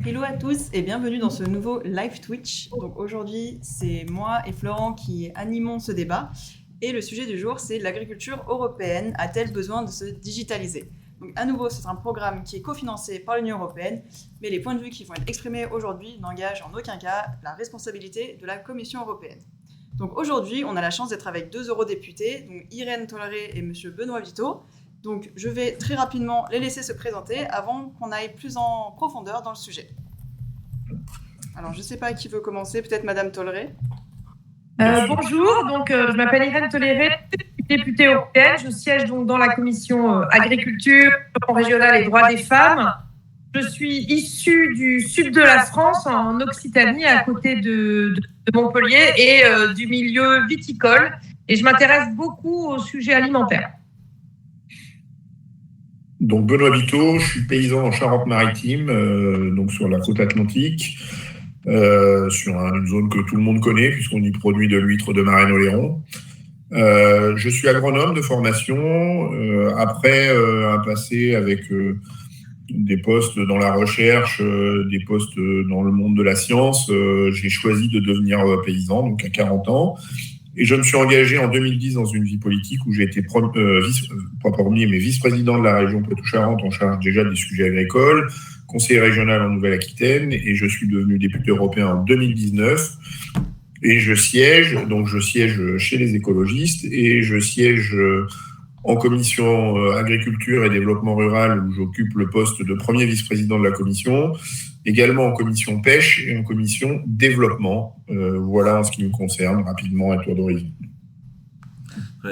Hello à tous et bienvenue dans ce nouveau live Twitch. Donc aujourd'hui, c'est moi et Florent qui animons ce débat. Et le sujet du jour, c'est l'agriculture européenne a-t-elle besoin de se digitaliser? Donc à nouveau, c'est un programme qui est cofinancé par l'Union européenne, mais les points de vue qui vont être exprimés aujourd'hui n'engagent en aucun cas la responsabilité de la Commission européenne. Donc aujourd'hui, on a la chance d'être avec deux eurodéputés, donc Irène Tolleré et Monsieur Benoît Vito. Donc je vais très rapidement les laisser se présenter avant qu'on aille plus en profondeur dans le sujet. Alors je ne sais pas qui veut commencer, peut-être Madame Tolleré. Bonjour, je m'appelle Irène Tolleré, députée européenne. Je siège donc dans la commission agriculture, développement régional et droits des femmes. Je suis issue du sud de la France, en Occitanie, à côté de Montpellier et du milieu viticole. Et je m'intéresse beaucoup aux sujets alimentaires. Donc Benoît Vito, je suis paysan en Charente-Maritime, donc sur la côte atlantique, sur une zone que tout le monde connaît puisqu'on y produit de l'huître de Marennes-Oléron. Je suis agronome de formation. Après un passé avec des postes dans la recherche, des postes dans le monde de la science, j'ai choisi de devenir paysan, donc à 40 ans. Et je me suis engagé en 2010 dans une vie politique où j'ai été vice-président de la région Poitou-Charentes en charge déjà des sujets agricoles, conseiller régional en Nouvelle-Aquitaine, et je suis devenu député européen en 2019. Et je siège chez les écologistes et je siège en commission agriculture et développement rural où j'occupe le poste de premier vice-président de la commission, également en commission pêche et en commission développement. Voilà en ce qui nous concerne rapidement à tour d'horizon.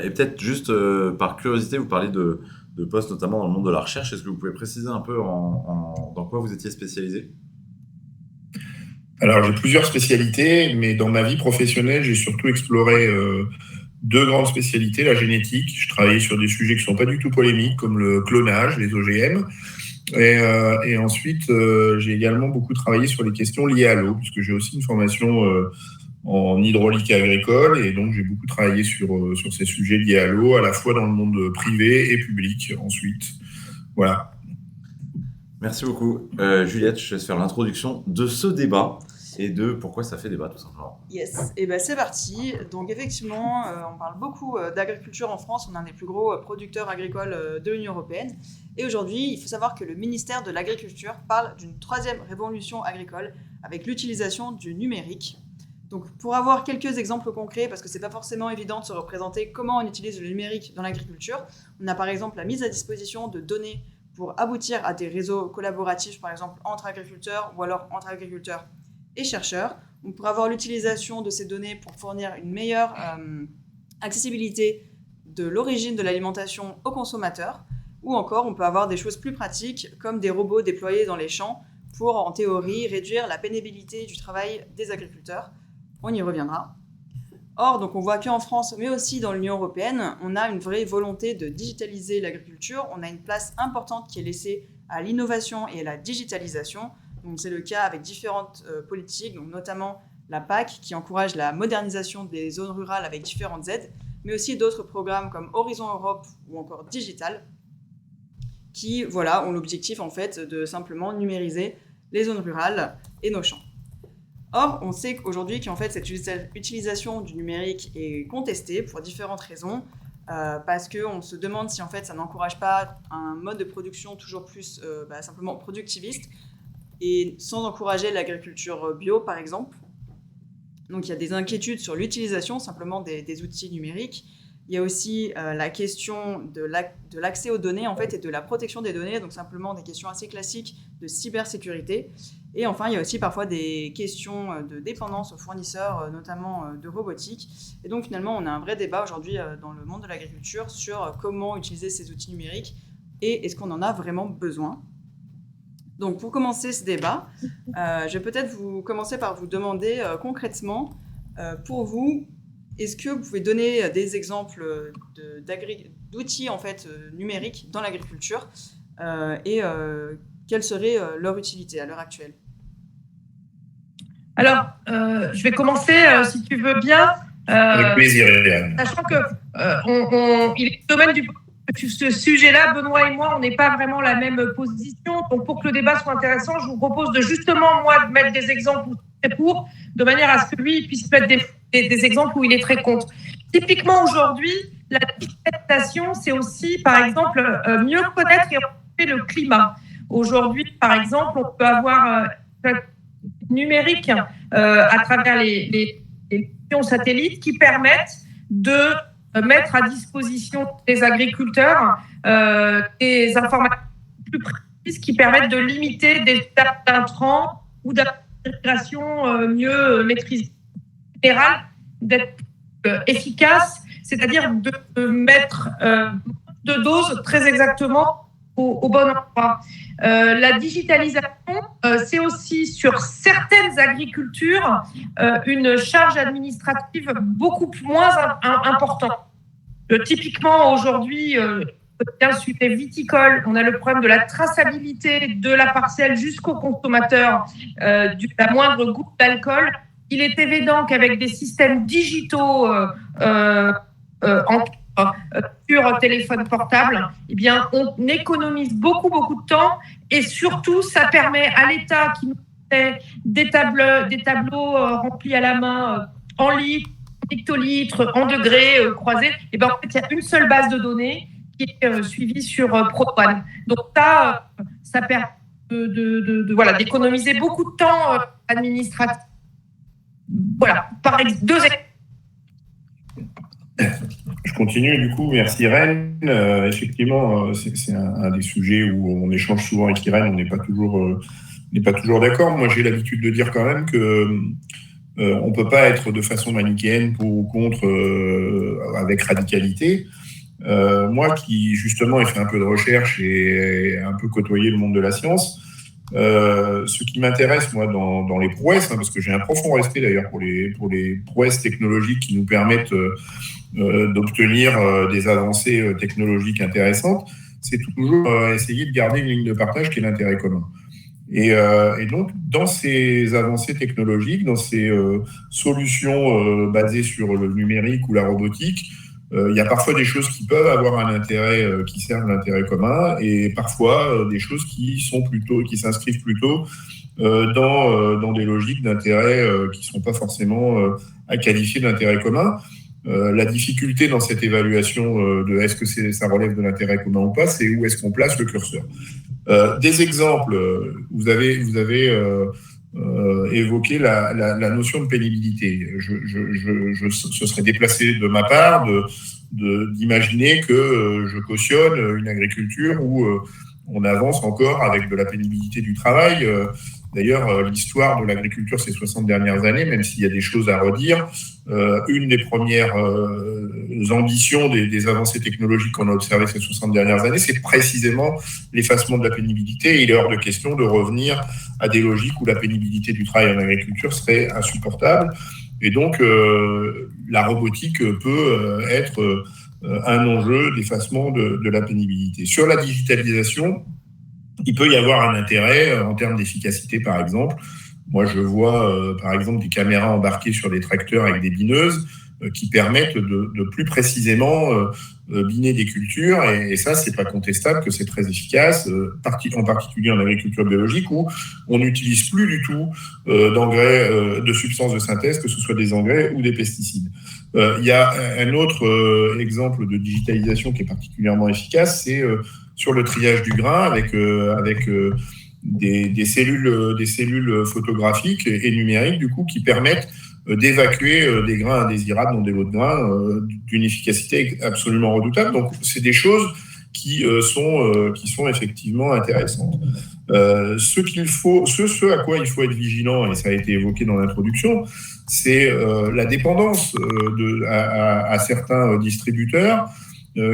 Et peut-être juste par curiosité, vous parlez de postes notamment dans le monde de la recherche. Est-ce que vous pouvez préciser un peu dans quoi vous étiez spécialisé ? Alors j'ai plusieurs spécialités, mais dans ma vie professionnelle, j'ai surtout exploré deux grandes spécialités, la génétique. Je travaillais sur des sujets qui ne sont pas du tout polémiques, comme le clonage, les OGM. Et ensuite, j'ai également beaucoup travaillé sur les questions liées à l'eau, puisque j'ai aussi une formation en hydraulique agricole, et donc j'ai beaucoup travaillé sur ces sujets liés à l'eau, à la fois dans le monde privé et public ensuite. Voilà. Merci beaucoup. Juliette, je te laisse faire l'introduction de ce débat et de pourquoi ça fait débat, tout simplement. Yes, et c'est parti. Donc effectivement, on parle beaucoup d'agriculture en France. On est un des plus gros producteurs agricoles de l'Union européenne. Et aujourd'hui, il faut savoir que le ministère de l'Agriculture parle d'une troisième révolution agricole avec l'utilisation du numérique. Donc pour avoir quelques exemples concrets, parce que c'est pas forcément évident de se représenter comment on utilise le numérique dans l'agriculture, on a par exemple la mise à disposition de données pour aboutir à des réseaux collaboratifs, par exemple entre agriculteurs ou alors entre agriculteurs et chercheurs. On pourrait avoir l'utilisation de ces données pour fournir une meilleure accessibilité de l'origine de l'alimentation aux consommateurs, ou encore on peut avoir des choses plus pratiques comme des robots déployés dans les champs pour, en théorie, réduire la pénibilité du travail des agriculteurs. On y reviendra. Or, donc on voit qu'en France, mais aussi dans l'Union européenne, on a une vraie volonté de digitaliser l'agriculture. On a une place importante qui est laissée à l'innovation et à la digitalisation. Donc c'est le cas avec différentes politiques, donc notamment la PAC qui encourage la modernisation des zones rurales avec différentes aides, mais aussi d'autres programmes comme Horizon Europe ou encore Digital qui ont l'objectif en fait de simplement numériser les zones rurales et nos champs. Or, on sait qu'aujourd'hui qu'en fait cette utilisation du numérique est contestée pour différentes raisons, parce qu'on se demande si en fait ça n'encourage pas un mode de production toujours plus simplement productiviste, et sans encourager l'agriculture bio, par exemple. Donc, il y a des inquiétudes sur l'utilisation simplement des outils numériques. Il y a aussi la question de l'accès aux données, en fait, et de la protection des données, donc simplement des questions assez classiques de cybersécurité. Et enfin, il y a aussi parfois des questions de dépendance aux fournisseurs, notamment de robotique. Et donc, finalement, on a un vrai débat aujourd'hui dans le monde de l'agriculture sur comment utiliser ces outils numériques et est-ce qu'on en a vraiment besoin. Donc, pour commencer ce débat, je vais peut-être commencer par vous demander concrètement, pour vous, est-ce que vous pouvez donner des exemples d'outils en fait, numériques dans l'agriculture et quelle serait leur utilité à l'heure actuelle ? Alors, je vais commencer, si tu veux bien. Avec plaisir, Yann. Sachant que il est le domaine du ce sujet-là, Benoît et moi, on n'est pas vraiment la même position. Donc, pour que le débat soit intéressant, je vous propose de justement, moi, de mettre des exemples où je suis très pour, de manière à ce que lui puisse mettre des exemples où il est très contre. Typiquement, aujourd'hui, la digitalisation, c'est aussi, par exemple, mieux connaître et rencontrer le climat. Aujourd'hui, par exemple, on peut avoir numérique à travers les missions satellites qui permettent de mettre à disposition des agriculteurs des informations plus précises qui permettent de limiter des pertes d'intrants ou d'applications mieux maîtrisées. En général, d'être efficace, c'est-à-dire de mettre de doses très exactement au bon endroit. La digitalisation, c'est aussi sur certaines agricultures une charge administrative beaucoup moins importante. Typiquement, aujourd'hui, dans le sujet viticole, on a le problème de la traçabilité de la parcelle jusqu'au consommateur de la moindre goutte d'alcool. Il est évident qu'avec des systèmes digitaux sur téléphone portable, eh bien, on économise beaucoup de temps et surtout, ça permet à l'État qui nous fait des tableaux remplis à la main en litres, en hectolitres, en degrés croisés. Et ben, en fait, il y a une seule base de données qui est suivie sur Pro-Douane. Donc ça permet d'économiser beaucoup de temps administratif. Voilà, par exemple, 2 exemples. Je continue du coup, merci Irène. Effectivement, c'est un des sujets où on échange souvent avec Irène, on n'est pas toujours d'accord. Moi, j'ai l'habitude de dire quand même que on peut pas être de façon manichéenne pour ou contre avec radicalité. Moi, qui justement ai fait un peu de recherche et un peu côtoyé le monde de la science, ce qui m'intéresse moi dans les prouesses, parce que j'ai un profond respect d'ailleurs pour les prouesses technologiques qui nous permettent d'obtenir des avancées technologiques intéressantes, c'est toujours essayer de garder une ligne de partage qui est l'intérêt commun. Et donc, dans ces avancées technologiques, dans ces solutions basées sur le numérique ou la robotique, il y a parfois des choses qui peuvent avoir un intérêt qui servent l'intérêt commun et parfois des choses qui s'inscrivent plutôt dans des logiques d'intérêt qui ne sont pas forcément à qualifier d'intérêt commun. La difficulté dans cette évaluation de est-ce que ça relève de l'intérêt commun ou pas, c'est où est-ce qu'on place le curseur. Des exemples, vous avez évoqué la notion de pénibilité. Ce serait déplacé de ma part d'imaginer que je cautionne une agriculture où on avance encore avec de la pénibilité du travail. D'ailleurs, l'histoire de l'agriculture ces 60 dernières années, même s'il y a des choses à redire, une des premières ambitions des avancées technologiques qu'on a observées ces 60 dernières années, c'est précisément l'effacement de la pénibilité. Et il est hors de question de revenir à des logiques où la pénibilité du travail en agriculture serait insupportable. Et donc, la robotique peut être un enjeu d'effacement de la pénibilité. Sur la digitalisation, il peut y avoir un intérêt en termes d'efficacité, par exemple. Moi, je vois, par exemple, des caméras embarquées sur des tracteurs avec des bineuses qui permettent de plus précisément biner des cultures. Et ça, c'est pas contestable que c'est très efficace, en particulier en agriculture biologique, où on n'utilise plus du tout d'engrais, de substances de synthèse, que ce soit des engrais ou des pesticides. Il y a un autre exemple de digitalisation qui est particulièrement efficace, c'est sur le triage du grain avec des cellules photographiques et numériques du coup qui permettent d'évacuer des grains indésirables dans des lots de grains d'une efficacité absolument redoutable. Donc c'est des choses qui sont effectivement intéressantes. Ce à quoi il faut être vigilant, et ça a été évoqué dans l'introduction, c'est la dépendance à certains distributeurs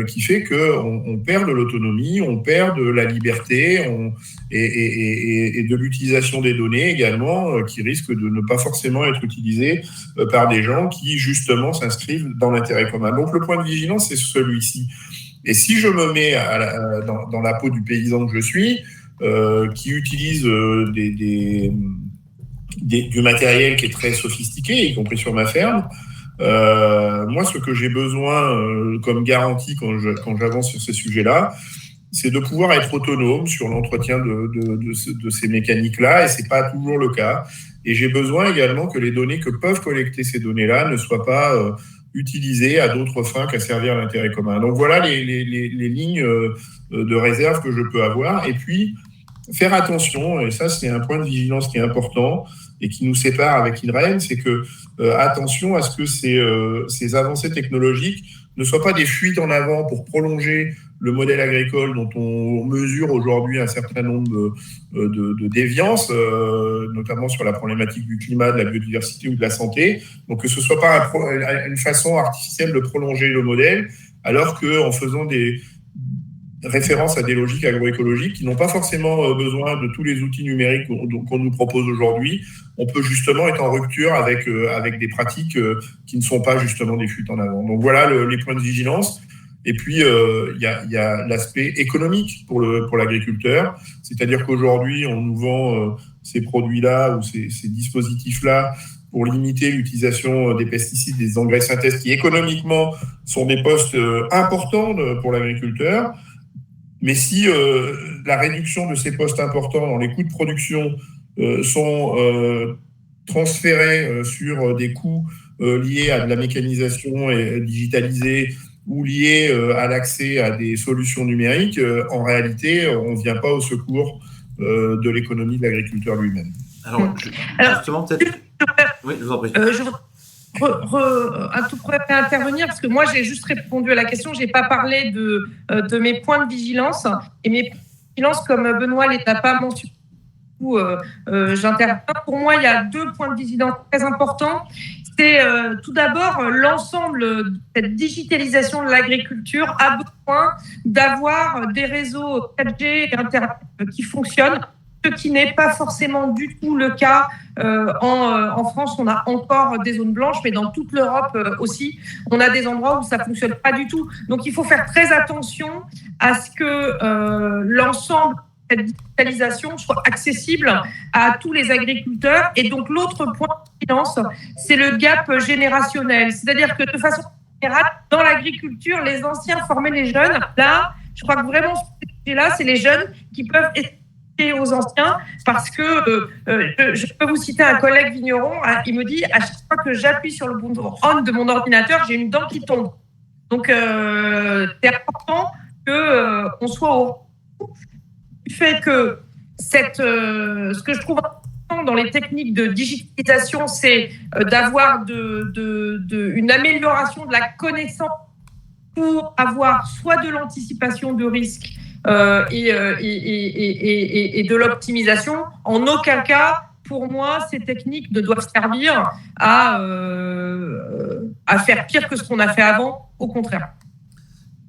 qui fait qu'on perd de l'autonomie, on perd de la liberté et de l'utilisation des données également, qui risquent de ne pas forcément être utilisées par des gens qui, justement, s'inscrivent dans l'intérêt commun. Donc, le point de vigilance, c'est celui-ci. Et si je me mets dans la peau du paysan que je suis, qui utilise du matériel qui est très sophistiqué, y compris sur ma ferme, Moi, ce que j'ai besoin comme garantie quand j'avance sur ces sujets-là, c'est de pouvoir être autonome sur l'entretien de ces mécaniques-là, et c'est pas toujours le cas. Et j'ai besoin également que les données que peuvent collecter ces données-là ne soient pas utilisées à d'autres fins qu'à servir l'intérêt commun. Donc voilà les lignes de réserve que je peux avoir. Et puis, faire attention, et ça c'est un point de vigilance qui est important et qui nous sépare avec INREN, c'est que attention à ce que ces avancées technologiques ne soient pas des fuites en avant pour prolonger le modèle agricole dont on mesure aujourd'hui un certain nombre de déviances, notamment sur la problématique du climat, de la biodiversité ou de la santé. Donc que ce ne soit pas une façon artificielle de prolonger le modèle, alors qu'en faisant des référence à des logiques agroécologiques qui n'ont pas forcément besoin de tous les outils numériques qu'on nous propose aujourd'hui, on peut justement être en rupture avec des pratiques qui ne sont pas justement des fuites en avant. Donc voilà les points de vigilance. Et puis, il y a l'aspect économique pour l'agriculteur, c'est-à-dire qu'aujourd'hui, on nous vend ces produits-là ou ces dispositifs-là pour limiter l'utilisation des pesticides, des engrais synthèses qui économiquement sont des postes importants pour l'agriculteur. Mais si la réduction de ces postes importants dans les coûts de production sont transférés sur des coûts liés à de la mécanisation et digitalisée ou liés à l'accès à des solutions numériques, en réalité, on ne vient pas au secours de l'économie de l'agriculteur lui-même. Alors, justement, peut-être... Oui, je vous en prie. Un tout pourrait intervenir parce que moi j'ai juste répondu à la question, j'ai pas parlé de mes points de vigilance et mes points de vigilance comme Benoît les n'a pas mentionné. J'interviens. Pour moi, il y a 2 points de vigilance très importants. C'est tout d'abord l'ensemble de cette digitalisation de l'agriculture a besoin d'avoir des réseaux 4G et Internet qui fonctionnent. Ce qui n'est pas forcément du tout le cas en France. On a encore des zones blanches, mais dans toute l'Europe aussi, on a des endroits où ça ne fonctionne pas du tout. Donc, il faut faire très attention à ce que l'ensemble de cette digitalisation soit accessible à tous les agriculteurs. Et donc, l'autre point de vigilance, c'est le gap générationnel. C'est-à-dire que de façon générale, dans l'agriculture, les anciens formaient les jeunes. Là, je crois que vraiment, ce sujet-là, c'est les jeunes qui peuvent aux anciens, parce que je peux vous citer un collègue vigneron, il me dit à chaque fois que j'appuie sur le bouton on de mon ordinateur, j'ai une dent qui tombe. Donc c'est important qu'on soit au du fait que ce que je trouve important dans les techniques de digitalisation, c'est d'avoir une amélioration de la connaissance pour avoir soit de l'anticipation de risques et de l'optimisation. En aucun cas, pour moi, ces techniques ne doivent servir à faire pire que ce qu'on a fait avant, au contraire.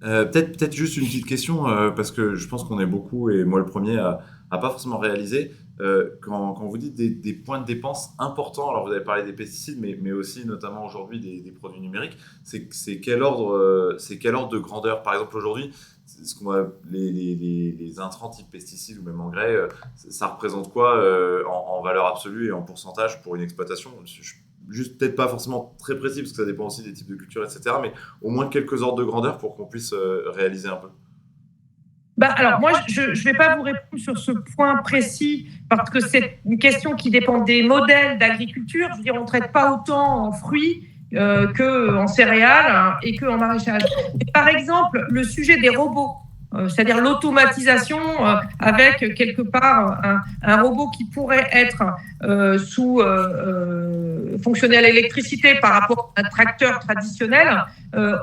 Peut-être juste une petite question, parce que je pense qu'on est beaucoup, et moi le premier, à pas forcément réaliser. Quand vous dites des points de dépense importants, alors vous avez parlé des pesticides, mais aussi notamment aujourd'hui des produits numériques, c'est quel ordre de grandeur? Par exemple, aujourd'hui, ce qu'on va, les intrants type pesticides ou même engrais, ça représente quoi en valeur absolue et en pourcentage pour une exploitation? Juste peut-être pas forcément très précis, parce que ça dépend aussi des types de cultures, etc., mais au moins quelques ordres de grandeur pour qu'on puisse réaliser un peu. Alors moi, je ne vais pas vous répondre sur ce point précis parce que c'est une question qui dépend des modèles d'agriculture. Je veux dire, on ne traite pas autant en fruits qu'en céréales et qu'en maraîchage. Et par exemple, le sujet des robots, c'est-à-dire l'automatisation avec quelque part un robot qui pourrait être fonctionner à l'électricité par rapport à un tracteur traditionnel,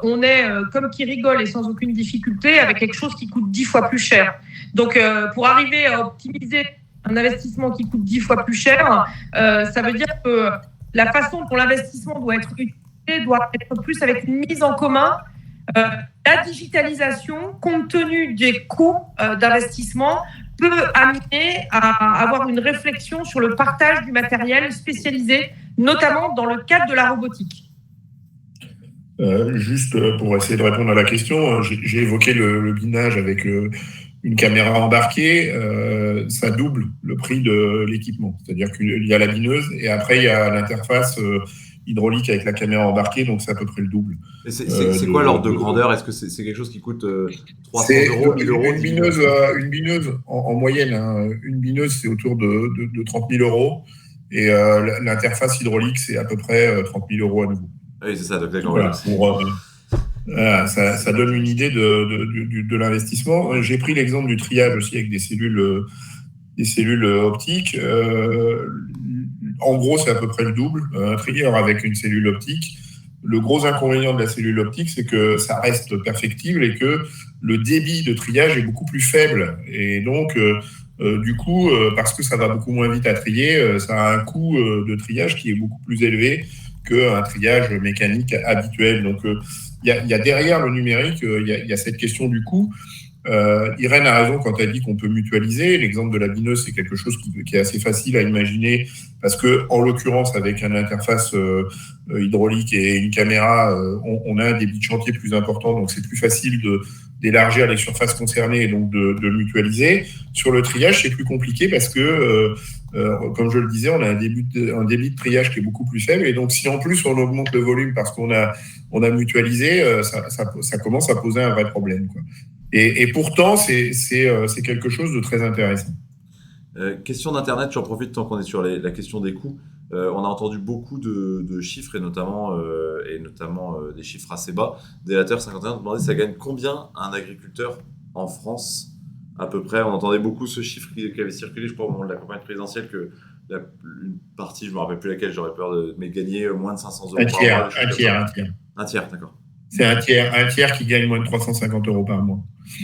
on est comme qui rigole et sans aucune difficulté avec quelque chose qui coûte 10 fois plus cher. Donc pour arriver à optimiser un investissement qui coûte 10 fois plus cher, ça veut dire que la façon dont l'investissement doit être utilisé doit être plus avec une mise en commun. La digitalisation, compte tenu des coûts d'investissement, peut amener à avoir une réflexion sur le partage du matériel spécialisé, notamment dans le cadre de la robotique. Juste pour essayer de répondre à la question, j'ai évoqué le binage avec une caméra embarquée, ça double le prix de l'équipement. C'est-à-dire qu'il y a la bineuse et après il y a l'interface hydraulique avec la caméra embarquée, donc c'est à peu près le double. Et c'est quoi l'ordre de grandeur? Est-ce que c'est quelque chose qui coûte 300 euros, 1000 euros? Une bineuse en moyenne, hein, une bineuse, c'est autour de 30 000 euros. Et l'interface hydraulique, c'est à peu près 30 000 euros à nouveau. Oui, c'est ça. Donc, d'accord, voilà, ça donne une idée de l'investissement. J'ai pris l'exemple du triage aussi avec des cellules optiques. En gros, c'est à peu près le double. Un trieur avec une cellule optique. Le gros inconvénient de la cellule optique, c'est que ça reste perfectible et que le débit de triage est beaucoup plus faible. Et donc, du coup, parce que ça va beaucoup moins vite à trier, ça a un coût de triage qui est beaucoup plus élevé qu'un triage mécanique habituel. Donc, il y a derrière le numérique, il y a cette question du coût. Irène a raison quand elle dit qu'on peut mutualiser. L'exemple de la bineuse, c'est quelque chose qui est assez facile à imaginer parce que, en l'occurrence, avec une interface hydraulique et une caméra, on a un débit de chantier plus important, donc c'est plus facile d'élargir les surfaces concernées et donc de mutualiser. Sur le triage, c'est plus compliqué parce que, comme je le disais, on a un débit de triage qui est beaucoup plus faible. Et donc, si en plus on augmente le volume parce qu'on a mutualisé, ça commence à poser un vrai problème, quoi. Et pourtant, c'est quelque chose de très intéressant. Question d'Internet, j'en profite tant qu'on est sur la question des coûts. On a entendu beaucoup de chiffres et notamment des chiffres assez bas. Delateur 51 demandait ça gagne combien un agriculteur en France à peu près. On entendait beaucoup ce chiffre qui avait circulé, je crois, au moment de la campagne présidentielle, que une partie, je ne me rappelle plus laquelle, j'aurais peur mais gagner moins de 500 euros par mois. Un tiers, d'accord. C'est un tiers qui gagne moins de 350 euros par mois.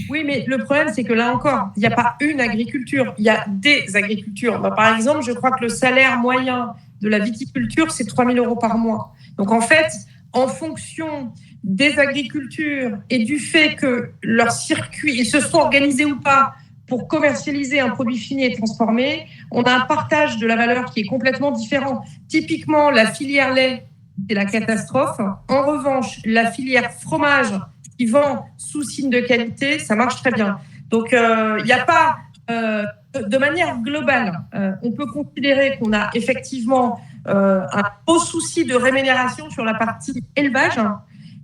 Oui, mais le problème, c'est que là encore, il n'y a pas une agriculture, il y a des agricultures. Par exemple, je crois que le salaire moyen de la viticulture, c'est 3 000 euros par mois. Donc, en fait, en fonction des agricultures et du fait que leurs circuits, ils se sont organisés ou pas pour commercialiser un produit fini et transformé, on a un partage de la valeur qui est complètement différent. Typiquement, la filière lait, c'est la catastrophe. En revanche, la filière fromage qui vend sous signe de qualité, ça marche très bien. Donc, il n'y a pas, de manière globale, on peut considérer qu'on a effectivement un gros souci de rémunération sur la partie élevage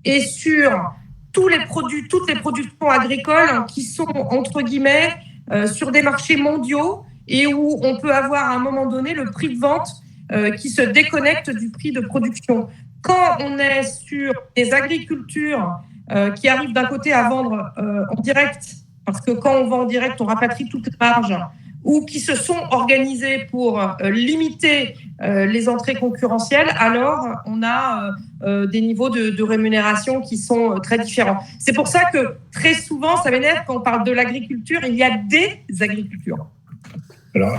et sur toutes les productions agricoles qui sont, entre guillemets, sur des marchés mondiaux et où on peut avoir à un moment donné le prix de vente qui se déconnecte du prix de production. Quand on est sur des agricultures qui arrivent d'un côté à vendre en direct, parce que quand on vend en direct, on rapatrie toutes les marges, ou qui se sont organisées pour limiter les entrées concurrentielles, alors on a des niveaux de rémunération qui sont très différents. C'est pour ça que très souvent, ça m'énerve quand on parle de l'agriculture, il y a des agricultures. Alors,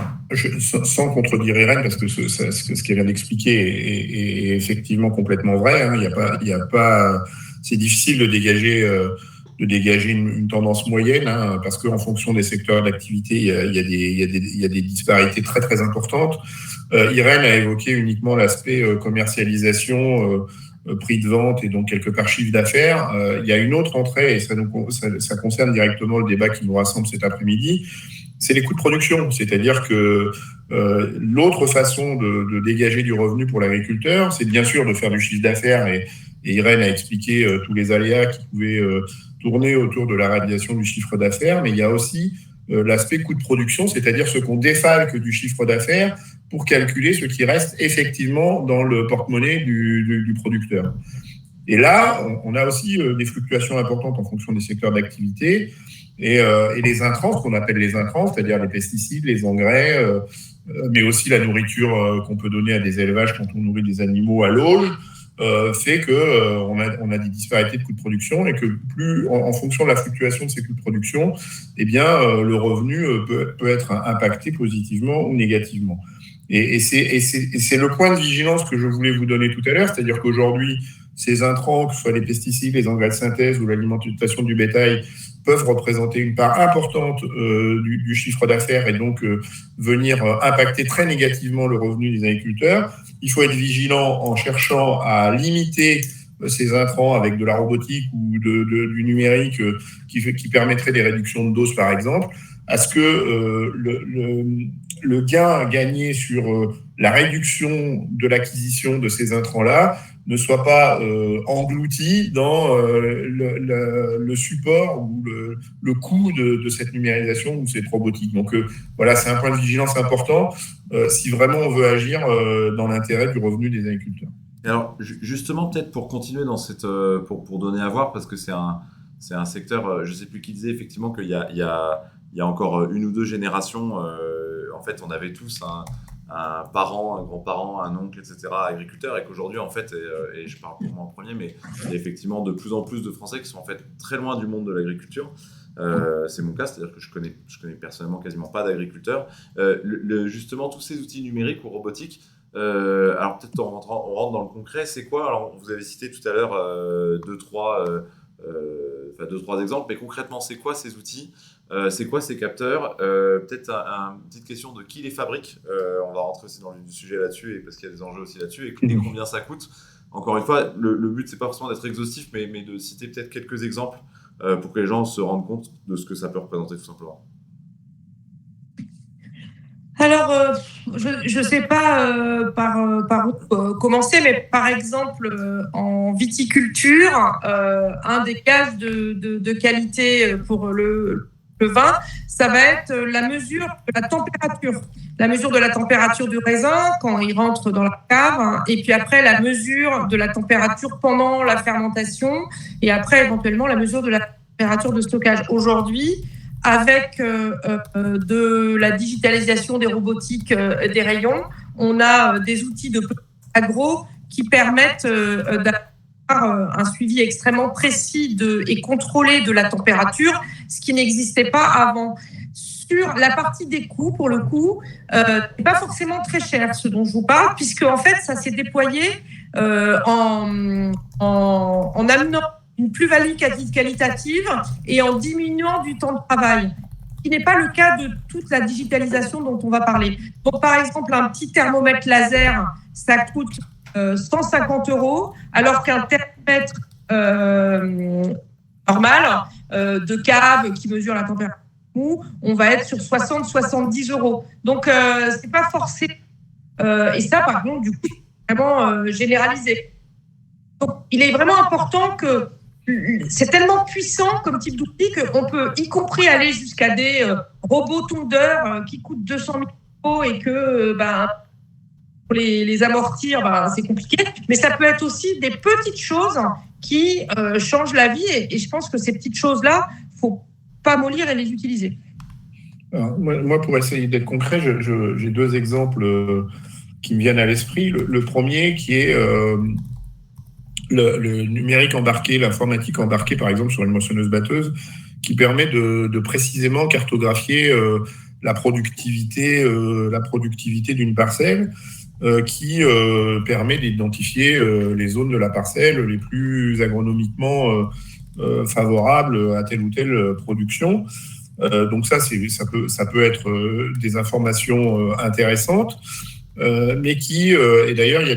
sans contredire Irène, parce que ce qu'elle vient d'expliquer est effectivement complètement vrai, hein, il y a pas, c'est difficile de dégager une tendance moyenne, hein, parce qu'en fonction des secteurs d'activité, il y a des disparités très très importantes. Irène a évoqué uniquement l'aspect commercialisation, prix de vente et donc quelque part chiffre d'affaires. Il y a une autre entrée, et ça concerne directement le débat qui nous rassemble cet après-midi, c'est les coûts de production. C'est-à-dire que l'autre façon de dégager du revenu pour l'agriculteur, c'est bien sûr de faire du chiffre d'affaires, et Irène a expliqué tous les aléas qui pouvaient tourner autour de la réalisation du chiffre d'affaires, mais il y a aussi l'aspect coût de production, c'est-à-dire ce qu'on défalque du chiffre d'affaires pour calculer ce qui reste effectivement dans le porte-monnaie du producteur. Et là, on a aussi des fluctuations importantes en fonction des secteurs d'activité, et les intrants, ce qu'on appelle les intrants, c'est-à-dire les pesticides, les engrais, mais aussi la nourriture qu'on peut donner à des élevages quand on nourrit des animaux à l'auge, fait qu'on a des disparités de coûts de production, et que en fonction de la fluctuation de ces coûts de production, eh bien, le revenu peut être impacté positivement ou négativement. Et c'est le point de vigilance que je voulais vous donner tout à l'heure, c'est-à-dire qu'aujourd'hui, ces intrants, que ce soit les pesticides, les engrais de synthèse ou l'alimentation du bétail, peuvent représenter une part importante du chiffre d'affaires et donc venir impacter très négativement le revenu des agriculteurs. Il faut être vigilant en cherchant à limiter ces intrants avec de la robotique ou du numérique qui permettrait des réductions de doses, par exemple, à ce que le gain gagné sur la réduction de l'acquisition de ces intrants-là ne soit pas engloutie dans le support ou le coût de cette numérisation ou cette robotique. Donc voilà, c'est un point de vigilance important si vraiment on veut agir dans l'intérêt du revenu des agriculteurs. Alors justement, peut-être pour continuer dans cette, pour donner à voir, parce que c'est un secteur, je ne sais plus qui disait effectivement qu'il y a encore une ou deux générations, en fait, on avait tous un parent, un grand-parent, un oncle, etc., agriculteur, et qu'aujourd'hui, en fait, et je parle pour moi en premier, mais il y a effectivement de plus en plus de Français qui sont en fait très loin du monde de l'agriculture. C'est mon cas, c'est-à-dire que je connais personnellement quasiment pas d'agriculteurs. Justement, tous ces outils numériques ou robotiques, alors peut-être on rentre dans le concret, c'est quoi? Alors, vous avez cité tout à l'heure deux, trois exemples, mais concrètement, c'est quoi ces outils? C'est quoi ces capteurs? Peut-être une petite question de qui les fabrique. On va rentrer aussi dans le sujet là-dessus, et parce qu'il y a des enjeux aussi là-dessus, et combien ça coûte. Encore une fois, le but, c'est pas forcément d'être exhaustif, mais de citer peut-être quelques exemples pour que les gens se rendent compte de ce que ça peut représenter tout simplement. Alors, je ne sais pas par où commencer, mais par exemple, en viticulture, un des gages de qualité pour le vin, ça va être la mesure de la température. La mesure de la température du raisin quand il rentre dans la cave, et puis après la mesure de la température pendant la fermentation, et après éventuellement la mesure de la température de stockage. Aujourd'hui, avec de la digitalisation des robotiques des rayons, on a des outils de agro qui permettent d'avoir un suivi extrêmement précis et contrôlé de la température, ce qui n'existait pas avant. Sur la partie des coûts, pour le coup, c'est pas forcément très cher ce dont je vous parle, puisque en fait ça s'est déployé en amenant une plus-value qualitative et en diminuant du temps de travail, ce qui n'est pas le cas de toute la digitalisation dont on va parler. Donc, par exemple, un petit thermomètre laser, ça coûte 150 €, alors qu'un thermomètre normal de cave qui mesure la température, on va être sur 60-70 €. Donc, c'est pas forcé. Et ça, par contre, du coup, c'est vraiment généralisé. Donc, il est vraiment important que c'est tellement puissant comme type d'outil qu'on peut y compris aller jusqu'à des robots tondeurs qui coûtent 200 000 € et que pour les amortir, c'est compliqué. Mais ça peut être aussi des petites choses qui changent la vie. Et je pense que ces petites choses-là, il ne faut pas mollir et les utiliser. Alors, moi, pour essayer d'être concret, j'ai deux exemples qui me viennent à l'esprit. Le premier qui est le numérique embarqué, l'informatique embarquée, par exemple, sur une moissonneuse-batteuse, qui permet de précisément cartographier la productivité d'une parcelle, qui permet d'identifier les zones de la parcelle les plus agronomiquement favorables à telle ou telle production. Donc ça peut être des informations intéressantes, mais qui, et d'ailleurs, il y a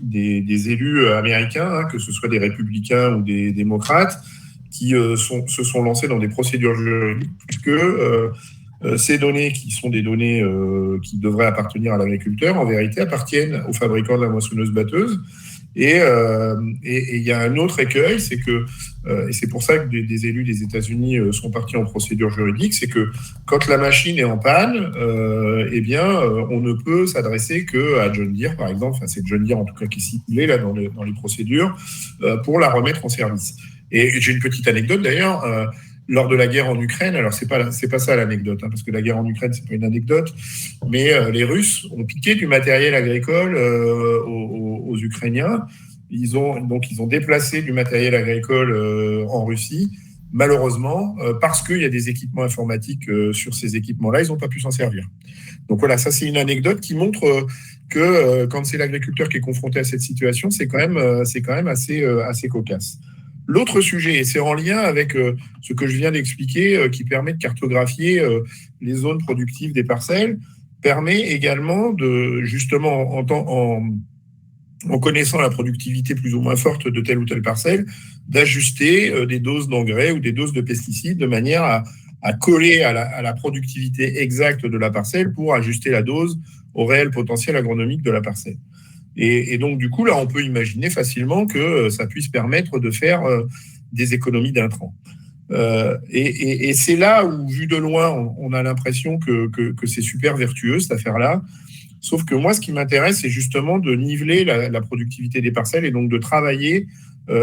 des élus américains, que ce soit des républicains ou des démocrates, qui se sont lancés dans des procédures juridiques, puisque ces données, qui sont des données qui devraient appartenir à l'agriculteur, en vérité appartiennent aux fabricants de la moissonneuse-batteuse. Et il y a un autre écueil, c'est que, et c'est pour ça que des élus des États-Unis sont partis en procédure juridique, c'est que quand la machine est en panne, on ne peut s'adresser qu'à John Deere, par exemple, enfin c'est John Deere en tout cas qui est ciblé là dans les procédures, pour la remettre en service. Et j'ai une petite anecdote d'ailleurs. Lors de la guerre en Ukraine, alors c'est pas ça l'anecdote, parce que la guerre en Ukraine c'est pas une anecdote, mais les Russes ont piqué du matériel agricole aux Ukrainiens. Ils ont déplacé du matériel agricole en Russie. Malheureusement, parce qu'il y a des équipements informatiques sur ces équipements-là, ils n'ont pas pu s'en servir. Donc voilà, ça c'est une anecdote qui montre que quand c'est l'agriculteur qui est confronté à cette situation, c'est quand même assez cocasse. L'autre sujet, et c'est en lien avec ce que je viens d'expliquer, qui permet de cartographier les zones productives des parcelles, permet également de, justement, en connaissant la productivité plus ou moins forte de telle ou telle parcelle, d'ajuster des doses d'engrais ou des doses de pesticides de manière à coller à la productivité exacte de la parcelle pour ajuster la dose au réel potentiel agronomique de la parcelle. Et donc, du coup, là, on peut imaginer facilement que ça puisse permettre de faire des économies d'intrants. Et c'est là où, vu de loin, on a l'impression que c'est super vertueux, cette affaire-là. Sauf que moi, ce qui m'intéresse, c'est justement de niveler la productivité des parcelles et donc de travailler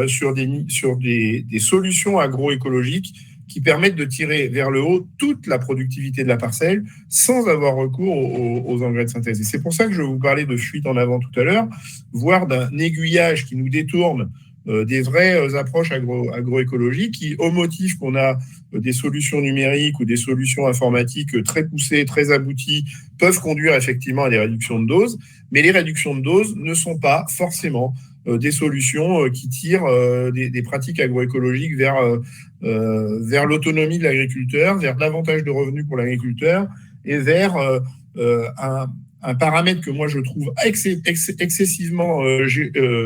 sur des solutions agroécologiques qui permettent de tirer vers le haut toute la productivité de la parcelle sans avoir recours aux engrais de synthèse. Et c'est pour ça que je vous parlais de fuite en avant tout à l'heure, voire d'un aiguillage qui nous détourne des vraies approches agroécologiques qui, au motif qu'on a des solutions numériques ou des solutions informatiques très poussées, très abouties, peuvent conduire effectivement à des réductions de doses, mais les réductions de doses ne sont pas forcément des solutions qui tirent des pratiques agroécologiques vers l'autonomie de l'agriculteur, vers davantage de revenus pour l'agriculteur et vers un paramètre que moi je trouve excessivement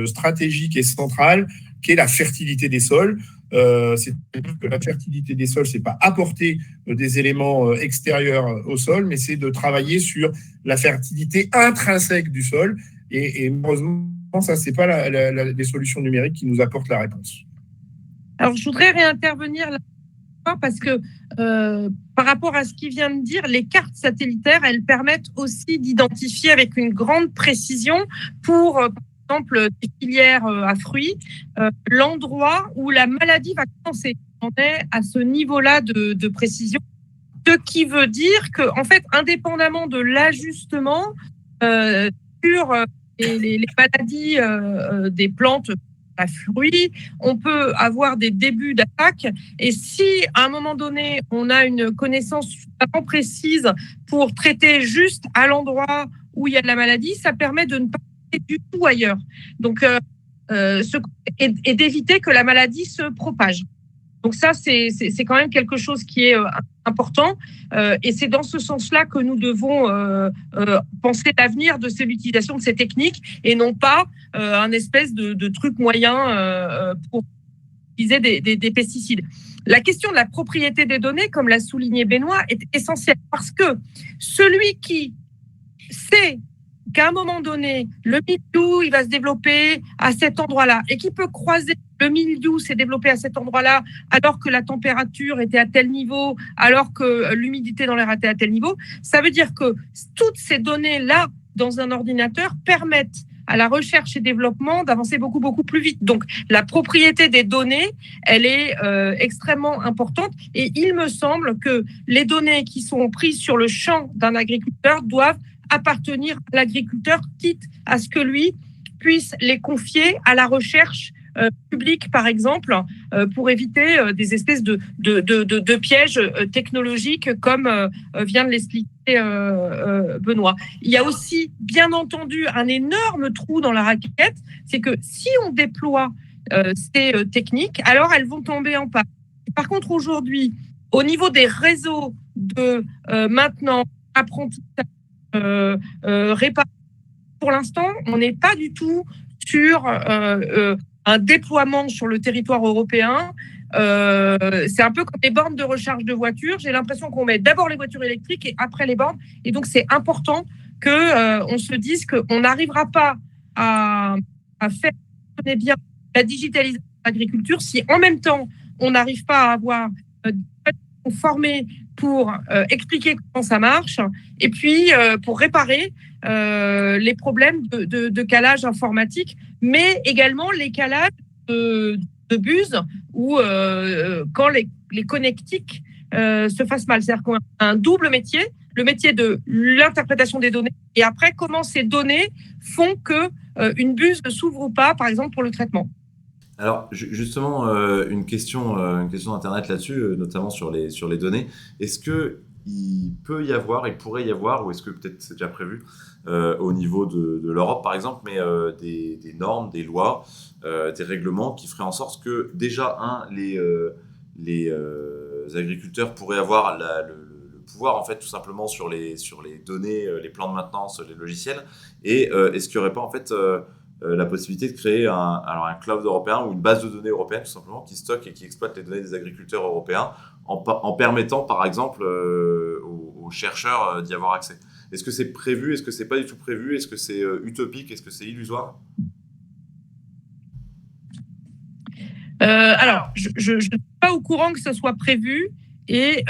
stratégique et central, qui est la fertilité des sols. C'est-à-dire que la fertilité des sols, c'est pas apporter des éléments extérieurs au sol, mais c'est de travailler sur la fertilité intrinsèque du sol. Et malheureusement, ça, c'est pas les solutions numériques qui nous apportent la réponse. Alors, je voudrais réintervenir là parce que par rapport à ce qu'il vient de dire, les cartes satellitaires, elles permettent aussi d'identifier avec une grande précision pour, par exemple, des filières à fruits, l'endroit où la maladie va commencer. On est à ce niveau-là de précision, ce qui veut dire que, en fait, indépendamment de l'ajustement sur les maladies des plantes à fruits, on peut avoir des débuts d'attaque. Et si, à un moment donné, on a une connaissance vraiment précise pour traiter juste à l'endroit où il y a de la maladie, ça permet de ne pas traiter du tout ailleurs. Donc, et d'éviter que la maladie se propage. Donc ça, c'est quand même quelque chose qui est important. Et c'est dans ce sens-là que nous devons penser l'avenir de l'utilisation de ces techniques et non pas un espèce de truc moyen pour utiliser des pesticides. La question de la propriété des données, comme l'a souligné Benoît, est essentielle parce que celui qui sait qu'à un moment donné, le mildiou, il va se développer à cet endroit-là et qui peut croiser le mildiou s'est développé à cet endroit-là alors que la température était à tel niveau, alors que l'humidité dans l'air était à tel niveau, ça veut dire que toutes ces données-là dans un ordinateur permettent à la recherche et développement d'avancer beaucoup, beaucoup plus vite. Donc, la propriété des données, elle est extrêmement importante et il me semble que les données qui sont prises sur le champ d'un agriculteur doivent appartenir à l'agriculteur, quitte à ce que lui puisse les confier à la recherche publique, par exemple, pour éviter des espèces de pièges technologiques, comme vient de l'expliquer Benoît. Il y a aussi, bien entendu, un énorme trou dans la raquette, c'est que si on déploie ces techniques, alors elles vont tomber en panne. Par contre, aujourd'hui, au niveau des réseaux de maintenance, apprentissage, réparation, pour l'instant, on n'est pas du tout sur un déploiement sur le territoire européen. C'est un peu comme les bornes de recharge de voitures. J'ai l'impression qu'on met d'abord les voitures électriques et après les bornes. Et donc, c'est important qu'on se dise qu'on n'arrivera pas à faire bien la digitalisation de l'agriculture si en même temps, on n'arrive pas à avoir formés pour expliquer comment ça marche et puis pour réparer les problèmes de calage informatique, mais également les calages de buse ou quand les connectiques se fassent mal. C'est-à-dire qu'on a un double métier, le métier de l'interprétation des données et après comment ces données font que une buse ne s'ouvre ou pas, par exemple pour le traitement. Alors justement, une question Internet là-dessus, notamment sur les données. Est-ce qu'il peut y avoir, il pourrait y avoir, ou est-ce que peut-être c'est déjà prévu au niveau de l'Europe par exemple, mais des normes, des lois, des règlements qui feraient en sorte que déjà, les agriculteurs pourraient avoir le pouvoir en fait tout simplement sur les données, les plans de maintenance, les logiciels, et est-ce qu'il n'y aurait pas en fait la possibilité de créer un cloud européen ou une base de données européenne tout simplement qui stocke et qui exploite les données des agriculteurs européens en permettant, par exemple, aux chercheurs d'y avoir accès. Est-ce que c'est prévu? Est-ce que c'est pas du tout prévu? Est-ce que c'est utopique? Est-ce que c'est illusoire? Alors, je ne suis pas au courant que ce soit prévu et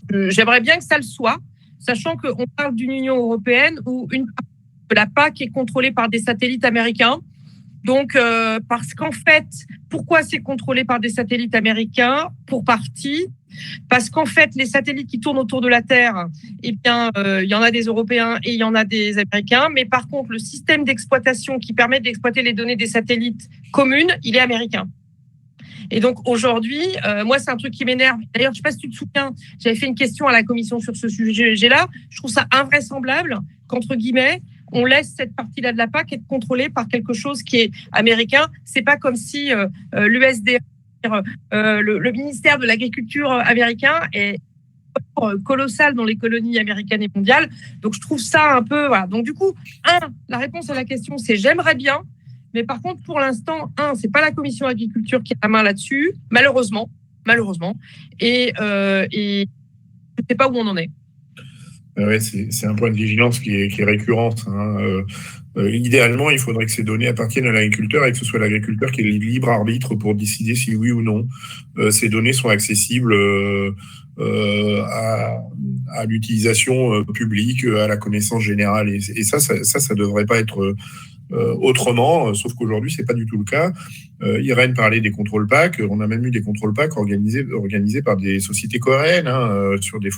j'aimerais bien que ça le soit, sachant qu'on parle d'une Union européenne où une partie de la PAC est contrôlée par des satellites américains. Donc, parce qu'en fait, pourquoi c'est contrôlé par des satellites américains? Pour partie, parce qu'en fait, les satellites qui tournent autour de la Terre, eh bien, il y en a des Européens et il y en a des Américains. Mais par contre, le système d'exploitation qui permet d'exploiter les données des satellites communes, il est américain. Et donc aujourd'hui, moi, c'est un truc qui m'énerve. D'ailleurs, je ne sais pas si tu te souviens, j'avais fait une question à la commission sur ce sujet-là. Je trouve ça invraisemblable qu'entre guillemets, on laisse cette partie-là de la PAC être contrôlée par quelque chose qui est américain. C'est pas comme si l'USDA, le ministère de l'Agriculture américain est colossal dans les colonies américaines et mondiales. Donc je trouve ça un peu... Voilà. Donc du coup, la réponse à la question, c'est j'aimerais bien. Mais par contre, pour l'instant, c'est pas la commission agriculture qui a la main là-dessus, malheureusement. Et je ne sais pas où on en est. Ouais, c'est un point de vigilance qui est récurrent. Idéalement, il faudrait que ces données appartiennent à l'agriculteur et que ce soit l'agriculteur qui ait le libre arbitre pour décider si oui ou non ces données sont accessibles à l'utilisation publique, à la connaissance générale. Et ça devrait pas être autrement, sauf qu'aujourd'hui, c'est pas du tout le cas. Irène parlait des contrôles PAC. On a même eu des contrôles PAC organisés par des sociétés coréennes sur des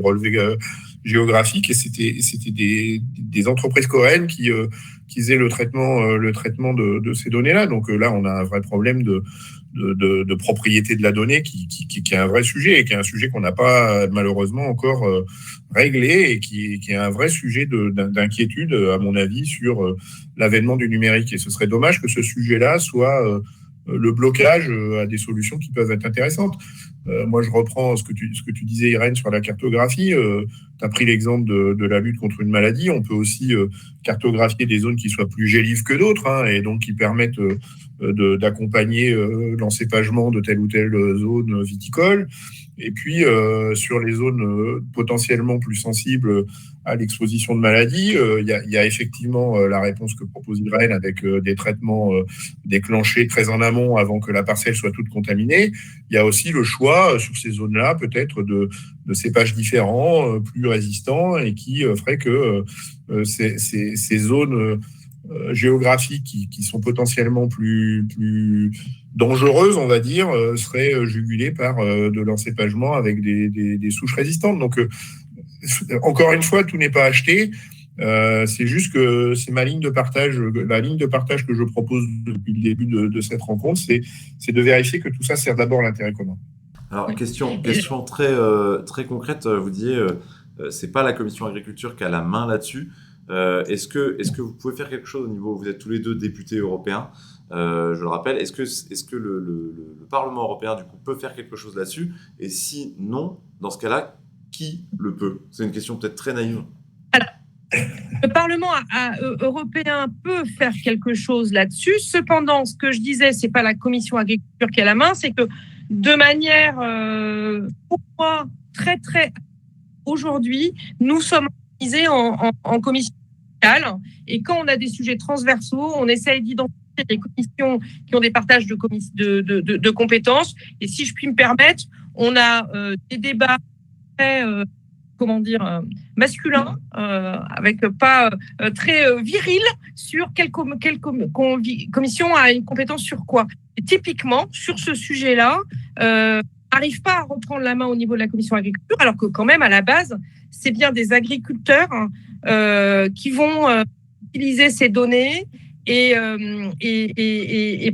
relevés géographiques, et c'était des entreprises coréennes qui faisaient le traitement de ces données-là. Donc là, on a un vrai problème de propriété de la donnée qui est un vrai sujet, et qui est un sujet qu'on n'a pas malheureusement encore réglé, et qui est un vrai sujet d'inquiétude, à mon avis, sur l'avènement du numérique. Et ce serait dommage que ce sujet-là soit le blocage à des solutions qui peuvent être intéressantes. Moi, je reprends ce que tu disais, Irène, sur la cartographie. Tu as pris l'exemple de la lutte contre une maladie. On peut aussi cartographier des zones qui soient plus gélives que d'autres, et donc qui permettent d'accompagner l'encépagement de telle ou telle zone viticole. Et puis, sur les zones potentiellement plus sensibles à l'exposition de maladies, il y a effectivement la réponse que propose Irène, avec des traitements déclenchés très en amont avant que la parcelle soit toute contaminée. Il y a aussi le choix sur ces zones-là, peut-être de cépages différents, plus résistants, et qui ferait que ces zones géographiques qui sont potentiellement plus dangereuses, on va dire, seraient jugulées par de l'encépagement avec des souches résistantes. Donc, encore une fois, tout n'est pas acheté. C'est juste que c'est ma ligne de partage, la ligne de partage que je propose depuis le début de cette rencontre, c'est de vérifier que tout ça sert d'abord l'intérêt commun. Alors, question très, très concrète. Vous disiez, c'est pas la commission agriculture qui a la main là-dessus. Est-ce que vous pouvez faire quelque chose au niveau, vous êtes tous les deux députés européens, je le rappelle, est-ce que le Parlement européen du coup peut faire quelque chose là-dessus? Et si non, dans ce cas-là, qui le peut? C'est une question peut-être très naïve. Alors, le Parlement européen peut faire quelque chose là-dessus. Cependant, ce que je disais, c'est pas la commission agriculture qui a la main, c'est que de manière, pour moi, très très aujourd'hui, nous sommes organisés en commission. Et quand on a des sujets transversaux, on essaye d'identifier les commissions qui ont des partages de compétences. Et si je puis me permettre, on a des débats très, masculins, avec pas très viril, sur quelle commission a une compétence sur quoi. Et typiquement, sur ce sujet-là, n'arrive pas à reprendre la main au niveau de la commission agriculture, alors que quand même, à la base, c'est bien des agriculteurs qui vont utiliser ces données et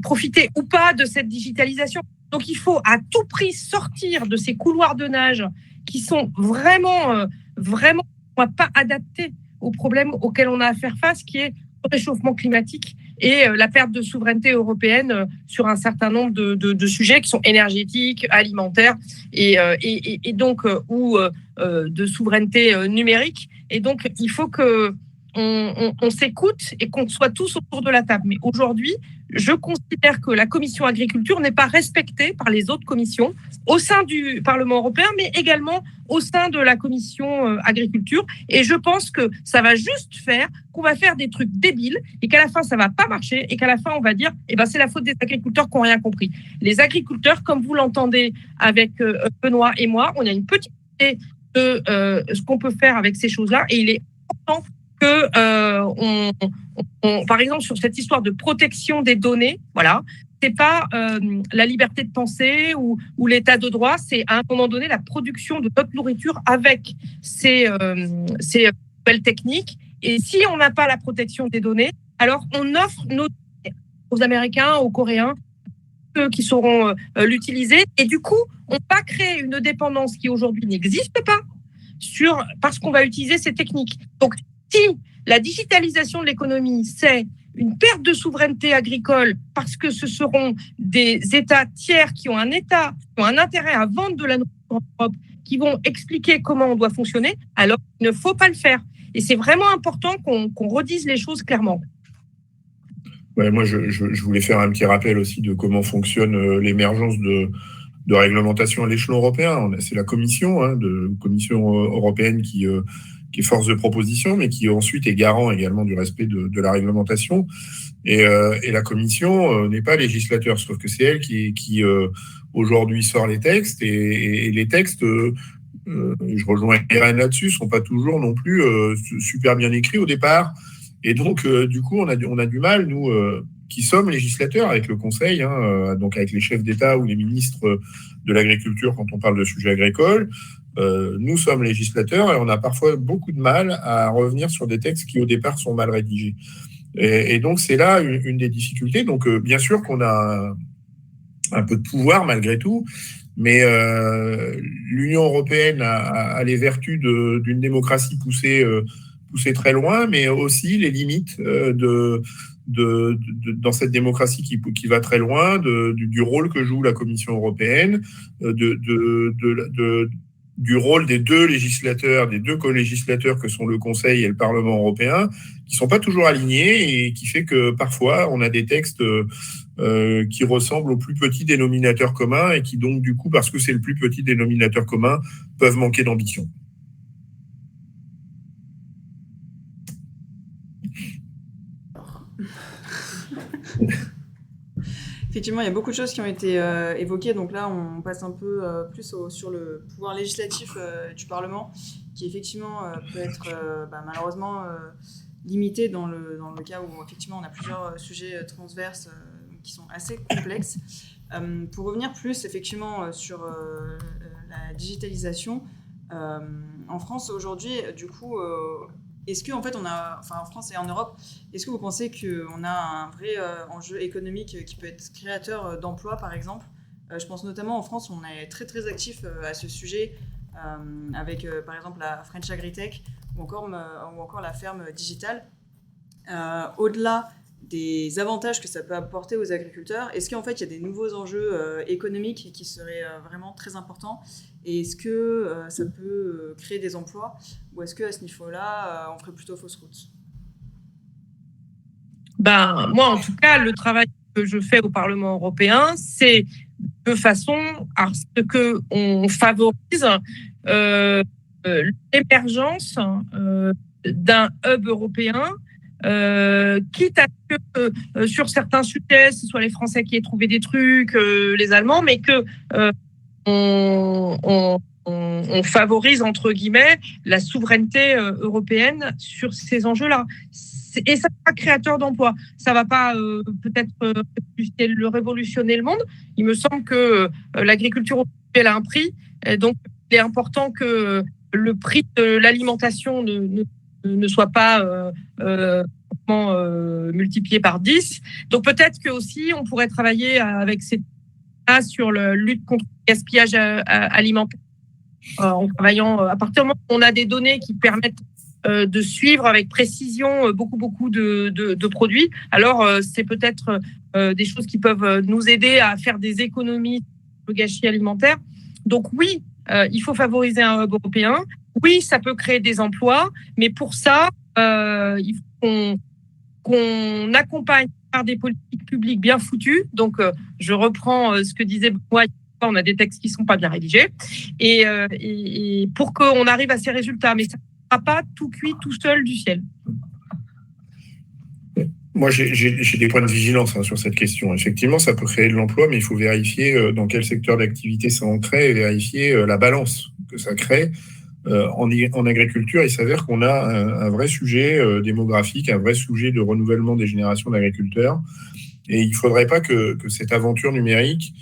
profiter ou pas de cette digitalisation. Donc, il faut à tout prix sortir de ces couloirs de nage qui sont vraiment pas adaptés aux problèmes auxquels on a à faire face, qui est le réchauffement climatique et la perte de souveraineté européenne sur un certain nombre de sujets qui sont énergétiques, alimentaires et donc ou de souveraineté numérique. Et donc, il faut qu'on s'écoute et qu'on soit tous autour de la table. Mais aujourd'hui, je considère que la commission agriculture n'est pas respectée par les autres commissions au sein du Parlement européen, mais également au sein de la commission agriculture. Et je pense que ça va juste faire qu'on va faire des trucs débiles et qu'à la fin, ça va pas marcher et qu'à la fin, on va dire, c'est la faute des agriculteurs qui n'ont rien compris. Les agriculteurs, comme vous l'entendez avec Benoît et moi, on a une petite idée de ce qu'on peut faire avec ces choses-là et il est important que par exemple, sur cette histoire de protection des données, voilà, c'est pas la liberté de penser ou l'état de droit, c'est à un moment donné la production de notre nourriture avec ces nouvelles techniques. Et si on n'a pas la protection des données, alors on offre nos données aux Américains, aux Coréens, ceux qui sauront l'utiliser. Et du coup, on va créer une dépendance qui aujourd'hui n'existe pas parce qu'on va utiliser ces techniques. Donc, si la digitalisation de l'économie, c'est une perte de souveraineté agricole parce que ce seront des États tiers qui ont un intérêt à vendre de la nourriture en Europe, qui vont expliquer comment on doit fonctionner, alors il ne faut pas le faire. Et c'est vraiment important qu'on redise les choses clairement. Ouais, moi, je voulais faire un petit rappel aussi de comment fonctionne l'émergence de réglementation à l'échelon européen. C'est la Commission européenne qui est force de proposition, mais qui ensuite est garant également du respect de la réglementation. Et la Commission n'est pas législateur, sauf que c'est elle qui aujourd'hui sort les textes. Et les textes, je rejoins Irène là-dessus, sont pas toujours non plus super bien écrits au départ. Et donc, du coup, on a du mal, nous, qui sommes législateurs avec le Conseil, donc avec les chefs d'État ou les ministres de l'agriculture quand on parle de sujets agricoles. Nous sommes législateurs et on a parfois beaucoup de mal à revenir sur des textes qui, au départ, sont mal rédigés. Et donc, c'est là une des difficultés. Donc, bien sûr qu'on a un peu de pouvoir malgré tout, mais l'Union européenne a les vertus d'une démocratie poussée très loin, mais aussi les limites dans cette démocratie qui va très loin, du rôle que joue la Commission européenne, du rôle des deux co-législateurs que sont le Conseil et le Parlement européen, qui sont pas toujours alignés et qui fait que parfois on a des textes qui ressemblent au plus petit dénominateur commun et qui donc du coup, parce que c'est le plus petit dénominateur commun, peuvent manquer d'ambition. Effectivement, il y a beaucoup de choses qui ont été évoquées. Donc là, on passe un peu plus sur le pouvoir législatif du Parlement, qui effectivement peut être malheureusement limité dans le cas où effectivement on a plusieurs sujets transverses qui sont assez complexes. Pour revenir plus effectivement sur la digitalisation, en France aujourd'hui, du coup, est-ce qu'en fait en France et en Europe, est-ce que vous pensez qu'on a un vrai enjeu économique qui peut être créateur d'emplois par exemple? Je pense notamment en France, on est très très actif à ce sujet avec par exemple la French Agritech ou encore la ferme digitale. Au-delà des avantages que ça peut apporter aux agriculteurs, est-ce qu'en fait il y a des nouveaux enjeux économiques qui seraient vraiment très importants et est-ce que ça peut créer des emplois ou est-ce qu'à ce niveau-là on ferait plutôt fausse route? Moi en tout cas le travail que je fais au Parlement européen c'est de façon à ce qu'on favorise l'émergence d'un hub européen quitte à ce que sur certains sujets, ce soit les Français qui aient trouvé des trucs, les Allemands, mais que on favorise, entre guillemets, la souveraineté européenne sur ces enjeux-là. Et ça sera créateur d'emplois. Ça ne va pas peut-être révolutionner le monde. Il me semble que l'agriculture elle a un prix. Donc, il est important que le prix de l'alimentation ne soit pas multiplié par 10. Donc peut-être que aussi on pourrait travailler avec ces sur la lutte contre le gaspillage alimentaire en travaillant à partir du moment où on a des données qui permettent de suivre avec précision beaucoup de produits. Alors c'est peut-être des choses qui peuvent nous aider à faire des économies sur le gâchis alimentaire. Donc oui, il faut favoriser un hub européen. Oui, ça peut créer des emplois, mais pour ça, il faut qu'on accompagne par des politiques publiques bien foutues. Donc, je reprends ce que disait Benoît. On a des textes qui ne sont pas bien rédigés. Et pour qu'on arrive à ces résultats. Mais ça ne sera pas tout cuit tout seul du ciel. Moi, j'ai des points de vigilance sur cette question. Effectivement, ça peut créer de l'emploi, mais il faut vérifier dans quel secteur d'activité ça en crée et vérifier la balance que ça crée. En agriculture, il s'avère qu'on a un vrai sujet démographique, un vrai sujet de renouvellement des générations d'agriculteurs. Et il ne faudrait pas que cette aventure numérique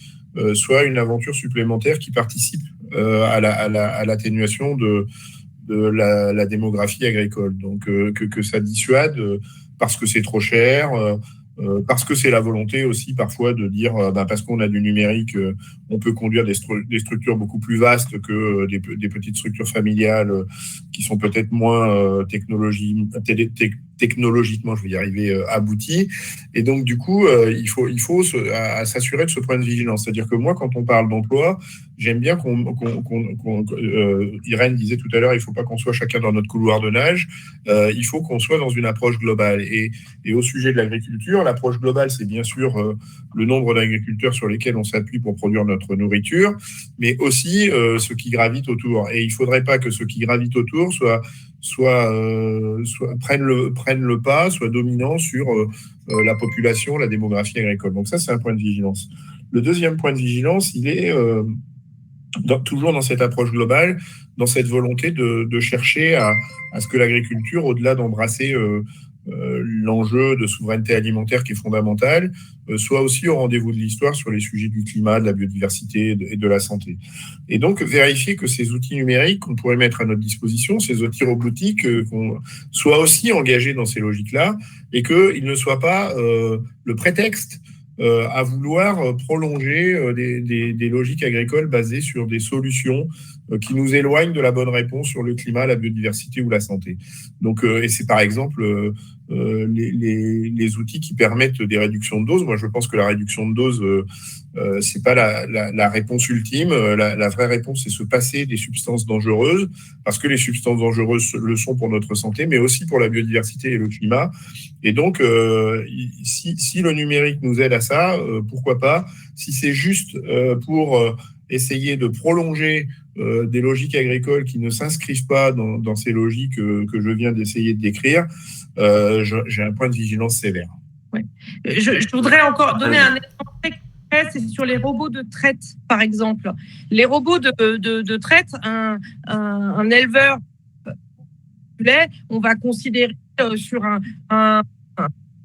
soit une aventure supplémentaire qui participe à l'atténuation de la démographie agricole. Donc, que ça dissuade parce que c'est trop cher, parce que c'est la volonté aussi parfois de dire parce qu'on a du numérique, on peut conduire des structures beaucoup plus vastes que des petites structures familiales qui sont peut-être moins technologiquement, je vais y arriver, abouties. Et donc, du coup, il faut s'assurer de ce point de vigilance. C'est-à-dire que moi, quand on parle d'emploi, j'aime bien Irène disait tout à l'heure, il ne faut pas qu'on soit chacun dans notre couloir de nage, il faut qu'on soit dans une approche globale. Et au sujet de l'agriculture, l'approche globale, c'est bien sûr le nombre d'agriculteurs sur lesquels on s'appuie pour produire notre nourriture, mais aussi ce qui gravite autour. Et il ne faudrait pas que ce qui gravite autour prennent le pas, soit dominant sur la population, la démographie agricole. Donc ça, c'est un point de vigilance. Le deuxième point de vigilance, il est toujours dans cette approche globale, dans cette volonté de chercher à ce que l'agriculture, au-delà d'embrasser l'enjeu de souveraineté alimentaire qui est fondamental, soit aussi au rendez-vous de l'histoire sur les sujets du climat, de la biodiversité et de la santé. Et donc, vérifier que ces outils numériques qu'on pourrait mettre à notre disposition, ces outils robotiques, soient aussi engagés dans ces logiques-là et qu'ils ne soient pas le prétexte à vouloir prolonger des logiques agricoles basées sur des solutions qui nous éloignent de la bonne réponse sur le climat, la biodiversité ou la santé. Donc, et c'est par exemple les outils qui permettent des réductions de doses. Moi, je pense que la réduction de doses, c'est pas la réponse ultime. La vraie réponse, c'est se passer des substances dangereuses, parce que les substances dangereuses le sont pour notre santé, mais aussi pour la biodiversité et le climat. Et donc, si le numérique nous aide à ça, pourquoi pas? Si c'est juste pour essayer de prolonger des logiques agricoles qui ne s'inscrivent pas dans ces logiques que je viens d'essayer de décrire, j'ai un point de vigilance sévère. Ouais. Je voudrais encore donner un exemple très concret, c'est sur les robots de traite, par exemple. Les robots de traite, un éleveur du lait, on va considérer sur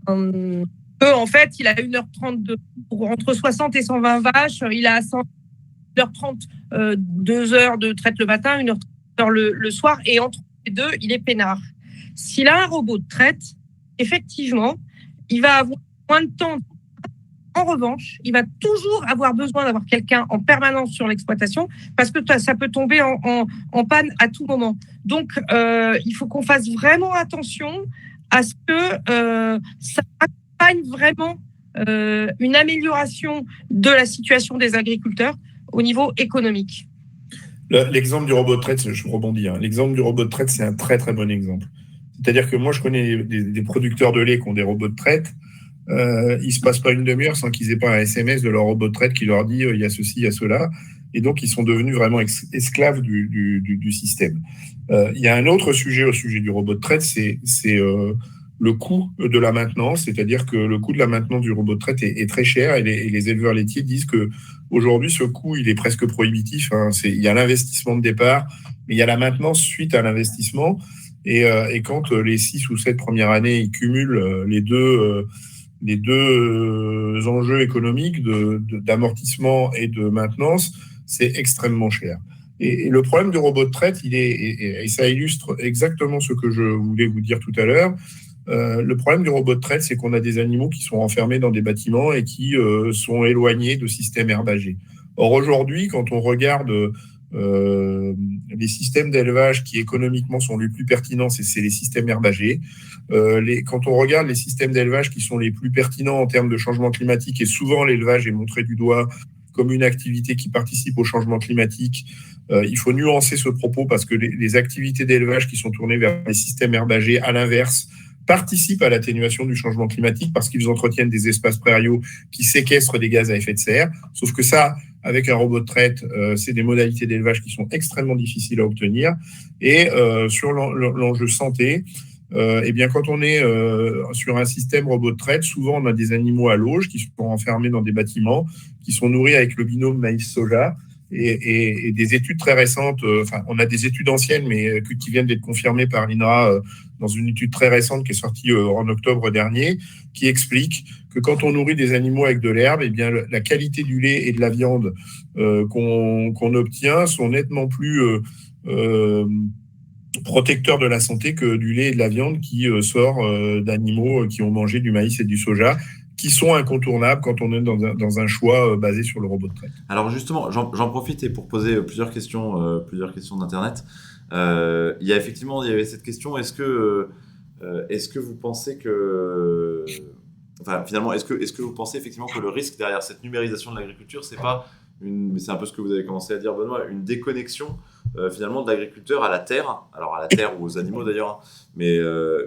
que, en fait, il a 1h30 pour entre 60 et 120 vaches, il a 1h30, 2 heures de traite le matin, 1h30 le soir, et entre les deux, il est peinard. S'il a un robot de traite, effectivement, il va avoir moins de temps. En revanche, il va toujours avoir besoin d'avoir quelqu'un en permanence sur l'exploitation parce que ça peut tomber en panne à tout moment. Donc, il faut qu'on fasse vraiment attention à ce que ça accompagne vraiment une amélioration de la situation des agriculteurs au niveau économique. L'exemple du robot de traite, je rebondis, l'exemple du robot de traite, c'est un très très bon exemple. C'est-à-dire que moi, je connais des producteurs de lait qui ont des robots de traite. Il ne se passe pas une demi-heure sans qu'ils n'aient pas un SMS de leur robot de traite qui leur dit il y a ceci, il y a cela. Et donc, ils sont devenus vraiment esclaves du système. Il y a un autre sujet au sujet du robot de traite, c'est le coût de la maintenance. C'est-à-dire que le coût de la maintenance du robot de traite est très cher et les éleveurs laitiers disent qu'aujourd'hui, ce coût, il est presque prohibitif. Il y a l'investissement de départ, mais il y a la maintenance suite à l'investissement. Et quand les 6 ou 7 premières années, ils cumulent les deux enjeux économiques d'amortissement et de maintenance, c'est extrêmement cher. Et le problème du robot de traite, et ça illustre exactement ce que je voulais vous dire tout à l'heure. Le problème du robot de traite, c'est qu'on a des animaux qui sont enfermés dans des bâtiments et qui sont éloignés de systèmes herbagés. Or, aujourd'hui, quand on regarde les systèmes d'élevage qui économiquement sont les plus pertinents, c'est les systèmes herbagés. Quand on regarde les systèmes d'élevage qui sont les plus pertinents en termes de changement climatique, et souvent l'élevage est montré du doigt comme une activité qui participe au changement climatique, il faut nuancer ce propos parce que les activités d'élevage qui sont tournées vers les systèmes herbagés, à l'inverse, participent à l'atténuation du changement climatique parce qu'ils entretiennent des espaces prairiaux qui séquestrent des gaz à effet de serre. Sauf que ça, avec un robot de traite, c'est des modalités d'élevage qui sont extrêmement difficiles à obtenir. Et sur l'enjeu santé, eh bien, quand on est sur un système robot de traite, souvent on a des animaux à l'auge qui sont enfermés dans des bâtiments, qui sont nourris avec le binôme maïs-soja. Et des études très récentes, on a des études anciennes, mais qui viennent d'être confirmées par l'INRA dans une étude très récente qui est sortie en octobre dernier, qui explique que quand on nourrit des animaux avec de l'herbe, eh bien, la qualité du lait et de la viande qu'on obtient sont nettement plus protecteurs de la santé que du lait et de la viande qui sort d'animaux qui ont mangé du maïs et du soja, qui sont incontournables quand on est dans un choix basé sur le robot de traite. Alors justement, j'en profite et pour poser plusieurs questions d'Internet. Il y avait cette question, est-ce que vous pensez que... Enfin, finalement, est-ce que vous pensez effectivement que le risque derrière cette numérisation de l'agriculture, c'est un peu ce que vous avez commencé à dire, Benoît, une déconnexion finalement de l'agriculteur à la terre, alors à la terre ou aux animaux d'ailleurs, mais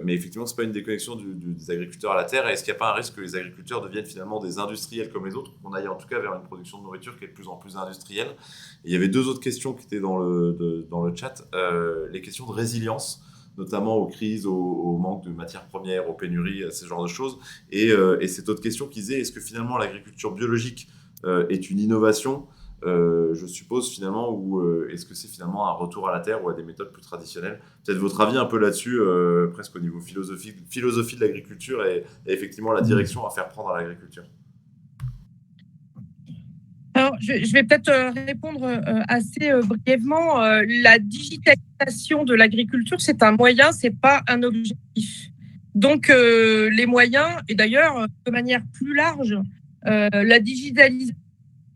effectivement c'est pas une déconnexion des agriculteurs à la terre. Et est-ce qu'il n'y a pas un risque que les agriculteurs deviennent finalement des industriels comme les autres, qu'on aille en tout cas vers une production de nourriture qui est de plus en plus industrielle? Et il y avait deux autres questions qui étaient dans le chat, les questions de résilience, notamment aux crises, au manque de matières premières, aux pénuries, ce genre de choses, et cette autre question qui disait, est-ce que finalement l'agriculture biologique est une innovation, je suppose finalement, ou est-ce que c'est finalement un retour à la terre ou à des méthodes plus traditionnelles? Peut-être votre avis un peu là-dessus, presque au niveau philosophie de l'agriculture et effectivement la direction à faire prendre à l'agriculture. Alors, je vais peut-être répondre assez brièvement. La digitalisation de l'agriculture, c'est un moyen, c'est pas un objectif. Donc, les moyens, et d'ailleurs, de manière plus large, la digitalisation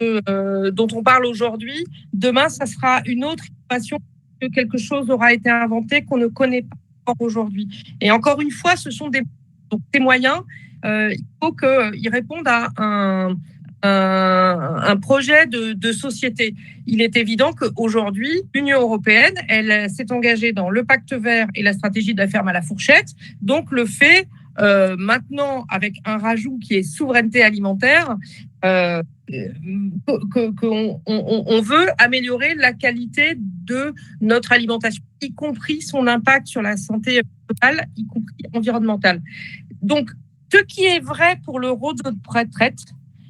dont on parle aujourd'hui, demain, ça sera une autre innovation, que quelque chose aura été inventé qu'on ne connaît pas encore aujourd'hui. Et encore une fois, ce sont des moyens, il faut qu'ils répondent à un projet de société. Il est évident qu'aujourd'hui, l'Union européenne, elle s'est engagée dans le pacte vert et la stratégie de la ferme à la fourchette. Donc, le fait, maintenant, avec un rajout qui est souveraineté alimentaire, qu'on veut améliorer la qualité de notre alimentation, y compris son impact sur la santé totale, y compris environnementale. Donc, ce qui est vrai pour le robot de traite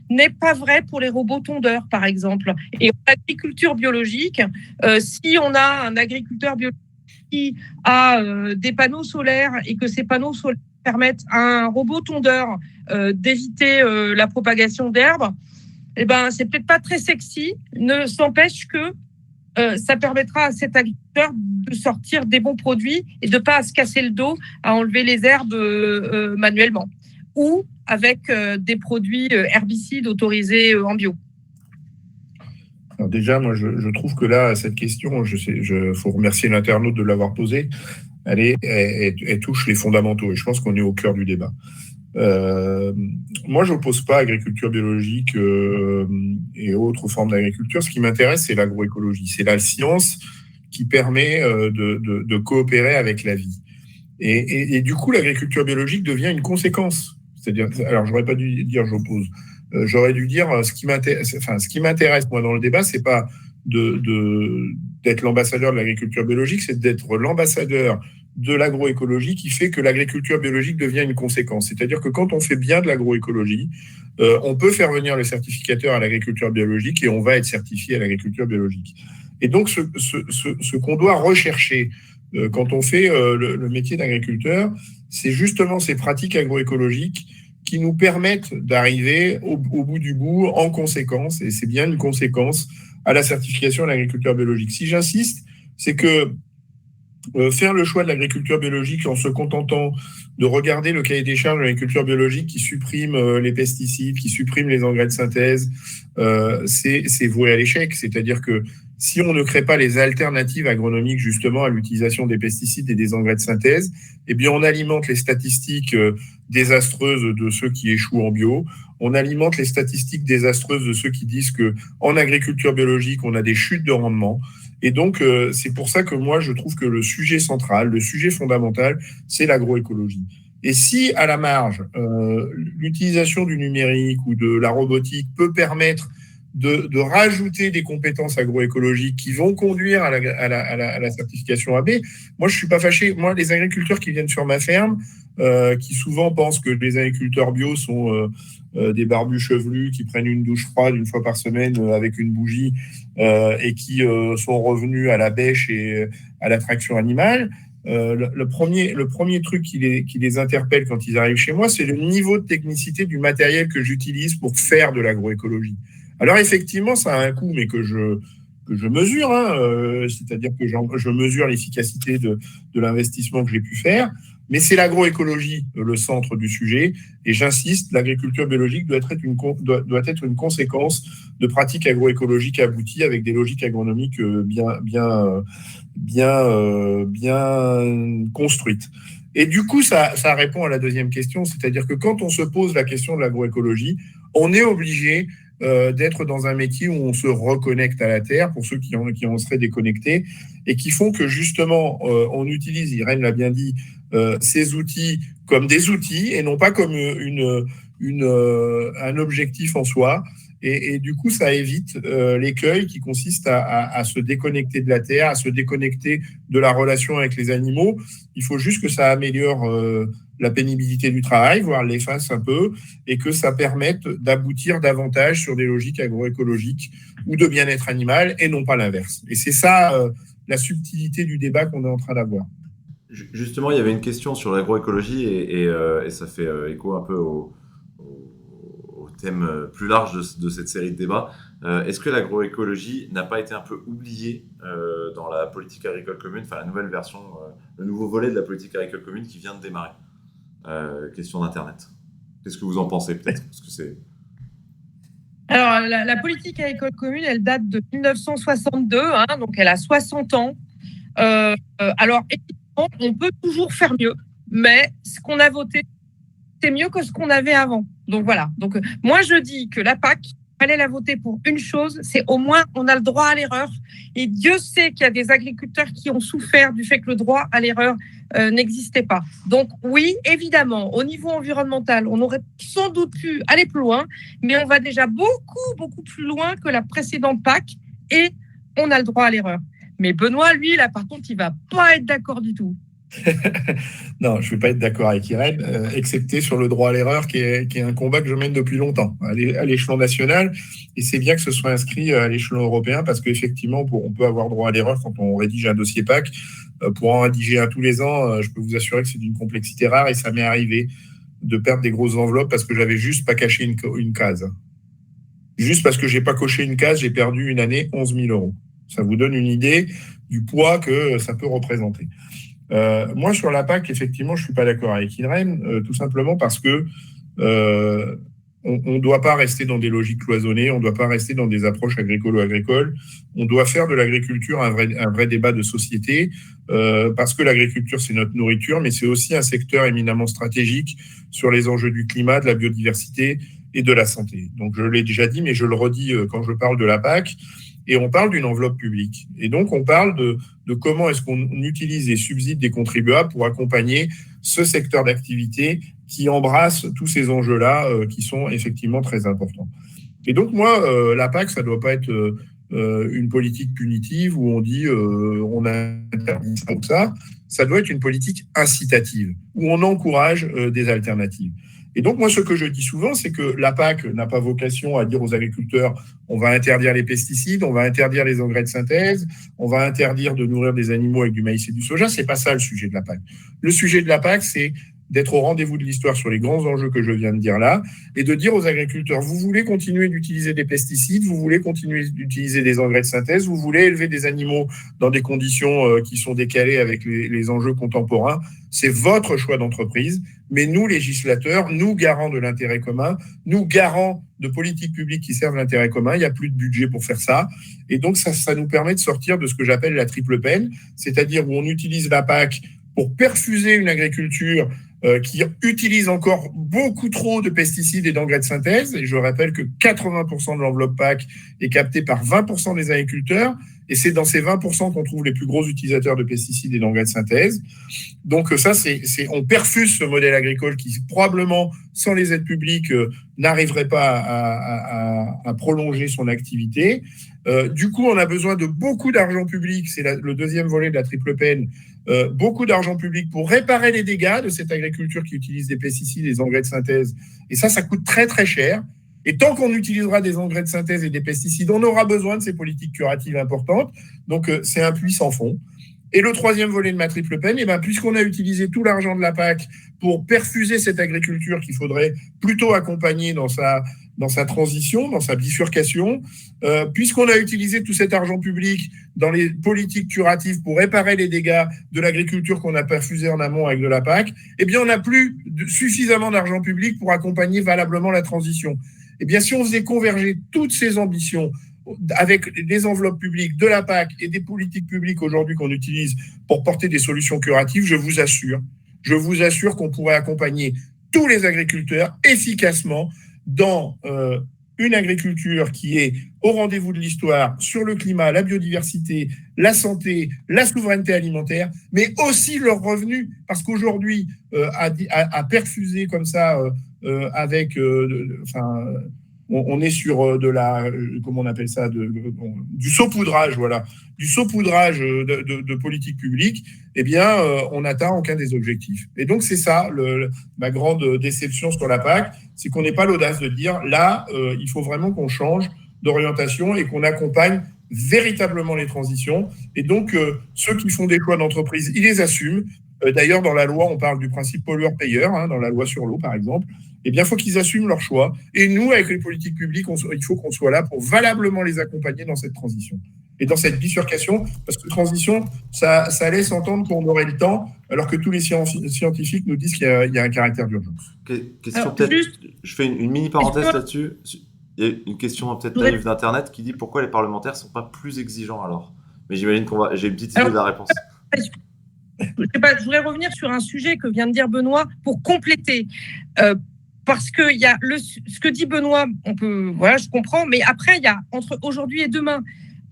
n'est pas vrai pour les robots tondeurs, par exemple. Et en agriculture biologique, si on a un agriculteur biologique qui a des panneaux solaires et que ces panneaux solaires permettent à un robot tondeur d'éviter la propagation d'herbes, eh ben, c'est peut-être pas très sexy, ne s'empêche que ça permettra à cet agriculteur de sortir des bons produits et de pas se casser le dos à enlever les herbes manuellement ou avec des produits herbicides autorisés en bio. Alors déjà, moi, je trouve que là, cette question, faut remercier l'internaute de l'avoir posée, elle touche les fondamentaux et je pense qu'on est au cœur du débat. Moi, je n'oppose pas agriculture biologique et autres formes d'agriculture. Ce qui m'intéresse, c'est l'agroécologie. C'est la science qui permet de coopérer avec la vie. Et du coup, l'agriculture biologique devient une conséquence. C'est-à-dire, alors, j'aurais pas dû dire j'oppose. J'aurais dû dire ce qui m'intéresse, moi, dans le débat, c'est pas d'être l'ambassadeur de l'agriculture biologique, c'est d'être l'ambassadeur de l'agroécologie qui fait que l'agriculture biologique devient une conséquence. C'est-à-dire que quand on fait bien de l'agroécologie, on peut faire venir le certificateur à l'agriculture biologique et on va être certifié à l'agriculture biologique. Et donc, ce qu'on doit rechercher quand on fait le métier d'agriculteur, c'est justement ces pratiques agroécologiques qui nous permettent d'arriver au bout du bout en conséquence, et c'est bien une conséquence, à la certification de l'agriculture biologique. Si j'insiste, c'est que faire le choix de l'agriculture biologique en se contentant de regarder le cahier des charges de l'agriculture biologique qui supprime les pesticides, qui supprime les engrais de synthèse, c'est voué à l'échec. C'est-à-dire que si on ne crée pas les alternatives agronomiques justement à l'utilisation des pesticides et des engrais de synthèse, eh bien on alimente les statistiques désastreuses de ceux qui échouent en bio. On alimente les statistiques désastreuses de ceux qui disent que en agriculture biologique, on a des chutes de rendement. Et donc, c'est pour ça que moi, je trouve que le sujet central, le sujet fondamental, c'est l'agroécologie. Et si, à la marge, l'utilisation du numérique ou de la robotique peut permettre de rajouter des compétences agroécologiques qui vont conduire à la certification AB, moi, je ne suis pas fâché. Moi, les agriculteurs qui viennent sur ma ferme, qui souvent pensent que les agriculteurs bio sont des barbus chevelus qui prennent une douche froide une fois par semaine avec une bougie et qui sont revenus à la bêche et à la traction animale, le premier truc qui les interpelle quand ils arrivent chez moi, c'est le niveau de technicité du matériel que j'utilise pour faire de l'agroécologie. Alors effectivement, ça a un coût, mais que je mesure, c'est-à-dire que je mesure l'efficacité de l'investissement que j'ai pu faire, mais c'est l'agroécologie le centre du sujet, et j'insiste, l'agriculture biologique doit être une conséquence de pratiques agroécologiques abouties avec des logiques agronomiques bien construites. Et du coup, ça répond à la deuxième question, c'est-à-dire que quand on se pose la question de l'agroécologie, on est obligé d'être dans un métier où on se reconnecte à la terre, pour ceux qui en seraient déconnectés, et qui font que justement, on utilise, Irène l'a bien dit, ces outils comme des outils et non pas comme un objectif en soi. Et du coup, ça évite l'écueil qui consiste à se déconnecter de la terre, à se déconnecter de la relation avec les animaux. Il faut juste que ça améliore la pénibilité du travail, voire l'efface un peu, et que ça permette d'aboutir davantage sur des logiques agroécologiques ou de bien-être animal, et non pas l'inverse. Et c'est ça la subtilité du débat qu'on est en train d'avoir. Justement, il y avait une question sur l'agroécologie, et ça fait écho un peu au thème plus large de cette série de débats. Est-ce que l'agroécologie n'a pas été un peu oubliée dans la politique agricole commune, enfin la nouvelle version, le nouveau volet de la politique agricole commune qui vient de démarrer? Question d'Internet. Qu'est-ce que vous en pensez peut-être? Parce que c'est... Alors, la politique agricole commune, elle date de 1962, donc elle a 60 ans. Alors, évidemment, on peut toujours faire mieux, mais ce qu'on a voté, c'est mieux que ce qu'on avait avant. Donc voilà. Donc moi, je dis que la PAC, il fallait la voter pour une chose, c'est au moins on a le droit à l'erreur. Et Dieu sait qu'il y a des agriculteurs qui ont souffert du fait que le droit à l'erreur n'existait pas. Donc oui, évidemment, au niveau environnemental, on aurait sans doute pu aller plus loin, mais on va déjà beaucoup plus loin que la précédente PAC et on a le droit à l'erreur. Mais Benoît, lui, là, par contre, il va pas être d'accord du tout. Non, je ne vais pas être d'accord avec Irène, excepté sur le droit à l'erreur, qui est un combat que je mène depuis longtemps à l'échelon national. Et c'est bien que ce soit inscrit à l'échelon européen, parce qu'effectivement, on peut avoir droit à l'erreur quand on rédige un dossier PAC. Pour en rédiger un tous les ans, je peux vous assurer que c'est d'une complexité rare, et ça m'est arrivé de perdre des grosses enveloppes parce que j'avais juste pas caché une case. Juste parce que j'ai pas coché une case, j'ai perdu une année 11 000 euros. Ça vous donne une idée du poids que ça peut représenter. Moi, sur la PAC, effectivement, je ne suis pas d'accord avec Irène, tout simplement parce que on ne doit pas rester dans des logiques cloisonnées, on ne doit pas rester dans des approches agricolo-agricoles. On doit faire de l'agriculture un vrai débat de société, parce que l'agriculture, c'est notre nourriture, mais c'est aussi un secteur éminemment stratégique sur les enjeux du climat, de la biodiversité et de la santé. Donc, je l'ai déjà dit, mais je le redis quand je parle de la PAC. Et on parle d'une enveloppe publique. Et donc, on parle de comment est-ce qu'on utilise les subsides des contribuables pour accompagner ce secteur d'activité qui embrasse tous ces enjeux-là qui sont effectivement très importants. Et donc, moi, la PAC, ça ne doit pas être une politique punitive où on dit on interdit ça ou ça. Ça doit être une politique incitative où on encourage des alternatives. Et donc, moi, ce que je dis souvent, c'est que la PAC n'a pas vocation à dire aux agriculteurs on va interdire les pesticides, on va interdire les engrais de synthèse, on va interdire de nourrir des animaux avec du maïs et du soja. C'est pas ça le sujet de la PAC. Le sujet de la PAC, c'est d'être au rendez-vous de l'histoire sur les grands enjeux que je viens de dire là, et de dire aux agriculteurs, vous voulez continuer d'utiliser des pesticides, vous voulez continuer d'utiliser des engrais de synthèse, vous voulez élever des animaux dans des conditions qui sont décalées avec les enjeux contemporains, c'est votre choix d'entreprise, mais nous, législateurs, nous, garants de l'intérêt commun, nous, garants de politiques publiques qui servent l'intérêt commun, il n'y a plus de budget pour faire ça, et donc ça nous permet de sortir de ce que j'appelle la triple peine, c'est-à-dire où on utilise la PAC pour perfuser une agriculture qui utilise encore beaucoup trop de pesticides et d'engrais de synthèse. Et je rappelle que 80% de l'enveloppe PAC est captée par 20% des agriculteurs. et c'est dans ces 20% qu'on trouve les plus gros utilisateurs de pesticides et d'engrais de synthèse. Donc ça, on perfuse ce modèle agricole qui, probablement, sans les aides publiques, n'arriverait pas à prolonger son activité. Du coup, on a besoin de beaucoup d'argent public, c'est le deuxième volet de la triple peine, beaucoup d'argent public pour réparer les dégâts de cette agriculture qui utilise des pesticides et des engrais de synthèse. Et ça coûte très très cher. Et tant qu'on utilisera des engrais de synthèse et des pesticides, on aura besoin de ces politiques curatives importantes. Donc, c'est un puits sans fond. Et le troisième volet de ma triple peine, puisqu'on a utilisé tout l'argent de la PAC pour perfuser cette agriculture qu'il faudrait plutôt accompagner dans sa transition, dans sa bifurcation, puisqu'on a utilisé tout cet argent public dans les politiques curatives pour réparer les dégâts de l'agriculture qu'on a perfusée en amont avec de la PAC, on n'a plus suffisamment d'argent public pour accompagner valablement la transition. Si on faisait converger toutes ces ambitions avec des enveloppes publiques, de la PAC et des politiques publiques aujourd'hui qu'on utilise pour porter des solutions curatives, je vous assure qu'on pourrait accompagner tous les agriculteurs efficacement dans une agriculture qui est au rendez-vous de l'histoire sur le climat, la biodiversité, la santé, la souveraineté alimentaire, mais aussi leurs revenus. Parce qu'aujourd'hui, à perfuser comme ça avec... on est sur comment on appelle ça, du saupoudrage, voilà, du saupoudrage de politique publique, on n'atteint aucun des objectifs. Et donc, c'est ça, ma grande déception sur la PAC, c'est qu'on n'ait pas l'audace de dire, là, il faut vraiment qu'on change d'orientation et qu'on accompagne véritablement les transitions. Et donc, ceux qui font des choix d'entreprise, ils les assument. D'ailleurs, dans la loi, on parle du principe pollueur-payeur, dans la loi sur l'eau, par exemple. Il faut qu'ils assument leurs choix. Et nous, avec les politiques publiques, il faut qu'on soit là pour valablement les accompagner dans cette transition et dans cette bifurcation, parce que transition, ça laisse entendre qu'on aurait le temps, alors que tous les scientifiques nous disent qu'il y a un caractère d'urgence. Question peut-être, je fais une mini parenthèse là-dessus. Il y a une question peut-être naïve d'Internet qui dit pourquoi les parlementaires ne sont pas plus exigeants alors. Mais j'imagine j'ai une petite idée de la réponse. Je voudrais revenir sur un sujet que vient de dire Benoît pour compléter. Parce que il y a ce que dit Benoît, je comprends, mais après, il y a entre aujourd'hui et demain,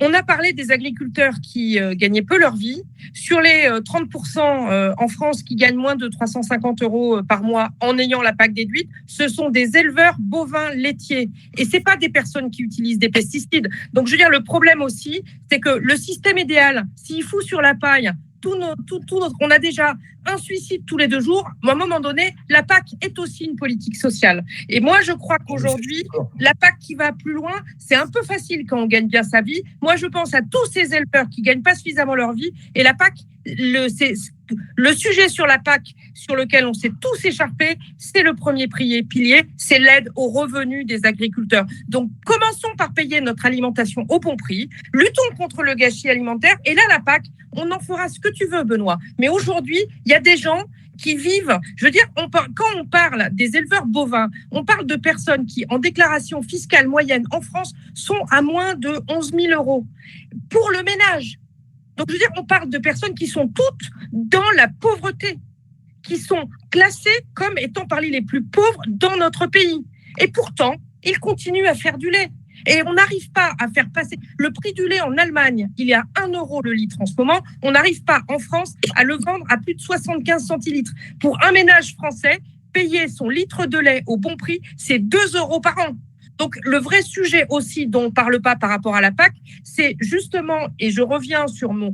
on a parlé des agriculteurs qui gagnaient peu leur vie. Sur les 30% en France qui gagnent moins de 350 € par mois en ayant la PAC déduite, ce sont des éleveurs bovins laitiers. Et c'est pas des personnes qui utilisent des pesticides. Donc, je veux dire, le problème aussi, c'est que le système idéal, s'il fout sur la paille, on a déjà un suicide tous les 2 jours. À un moment donné, la PAC est aussi une politique sociale. Et moi, je crois qu'aujourd'hui, la PAC qui va plus loin, c'est un peu facile quand on gagne bien sa vie. Moi, je pense à tous ces éleveurs qui gagnent pas suffisamment leur vie. Et la PAC, le sujet sur la PAC sur lequel on s'est tous écharpés, c'est le premier pilier, c'est l'aide aux revenus des agriculteurs. Donc, commençons par payer notre alimentation au bon prix, luttons contre le gâchis alimentaire, et là, la PAC, on en fera ce que tu veux, Benoît. Mais aujourd'hui, il y a des gens qui vivent, je veux dire, quand on parle des éleveurs bovins, on parle de personnes qui, en déclaration fiscale moyenne en France, sont à moins de 11 000 € pour le ménage. Donc, je veux dire, on parle de personnes qui sont toutes dans la pauvreté, qui sont classées comme étant parmi les plus pauvres dans notre pays. Et pourtant, ils continuent à faire du lait. Et on n'arrive pas à faire passer le prix du lait en Allemagne. Il est à 1 € le litre en ce moment. On n'arrive pas en France à le vendre à plus de 75 centilitres. Pour un ménage français, payer son litre de lait au bon prix, c'est 2 € par an. Donc, le vrai sujet aussi dont on ne parle pas par rapport à la PAC, c'est justement, et je reviens sur mon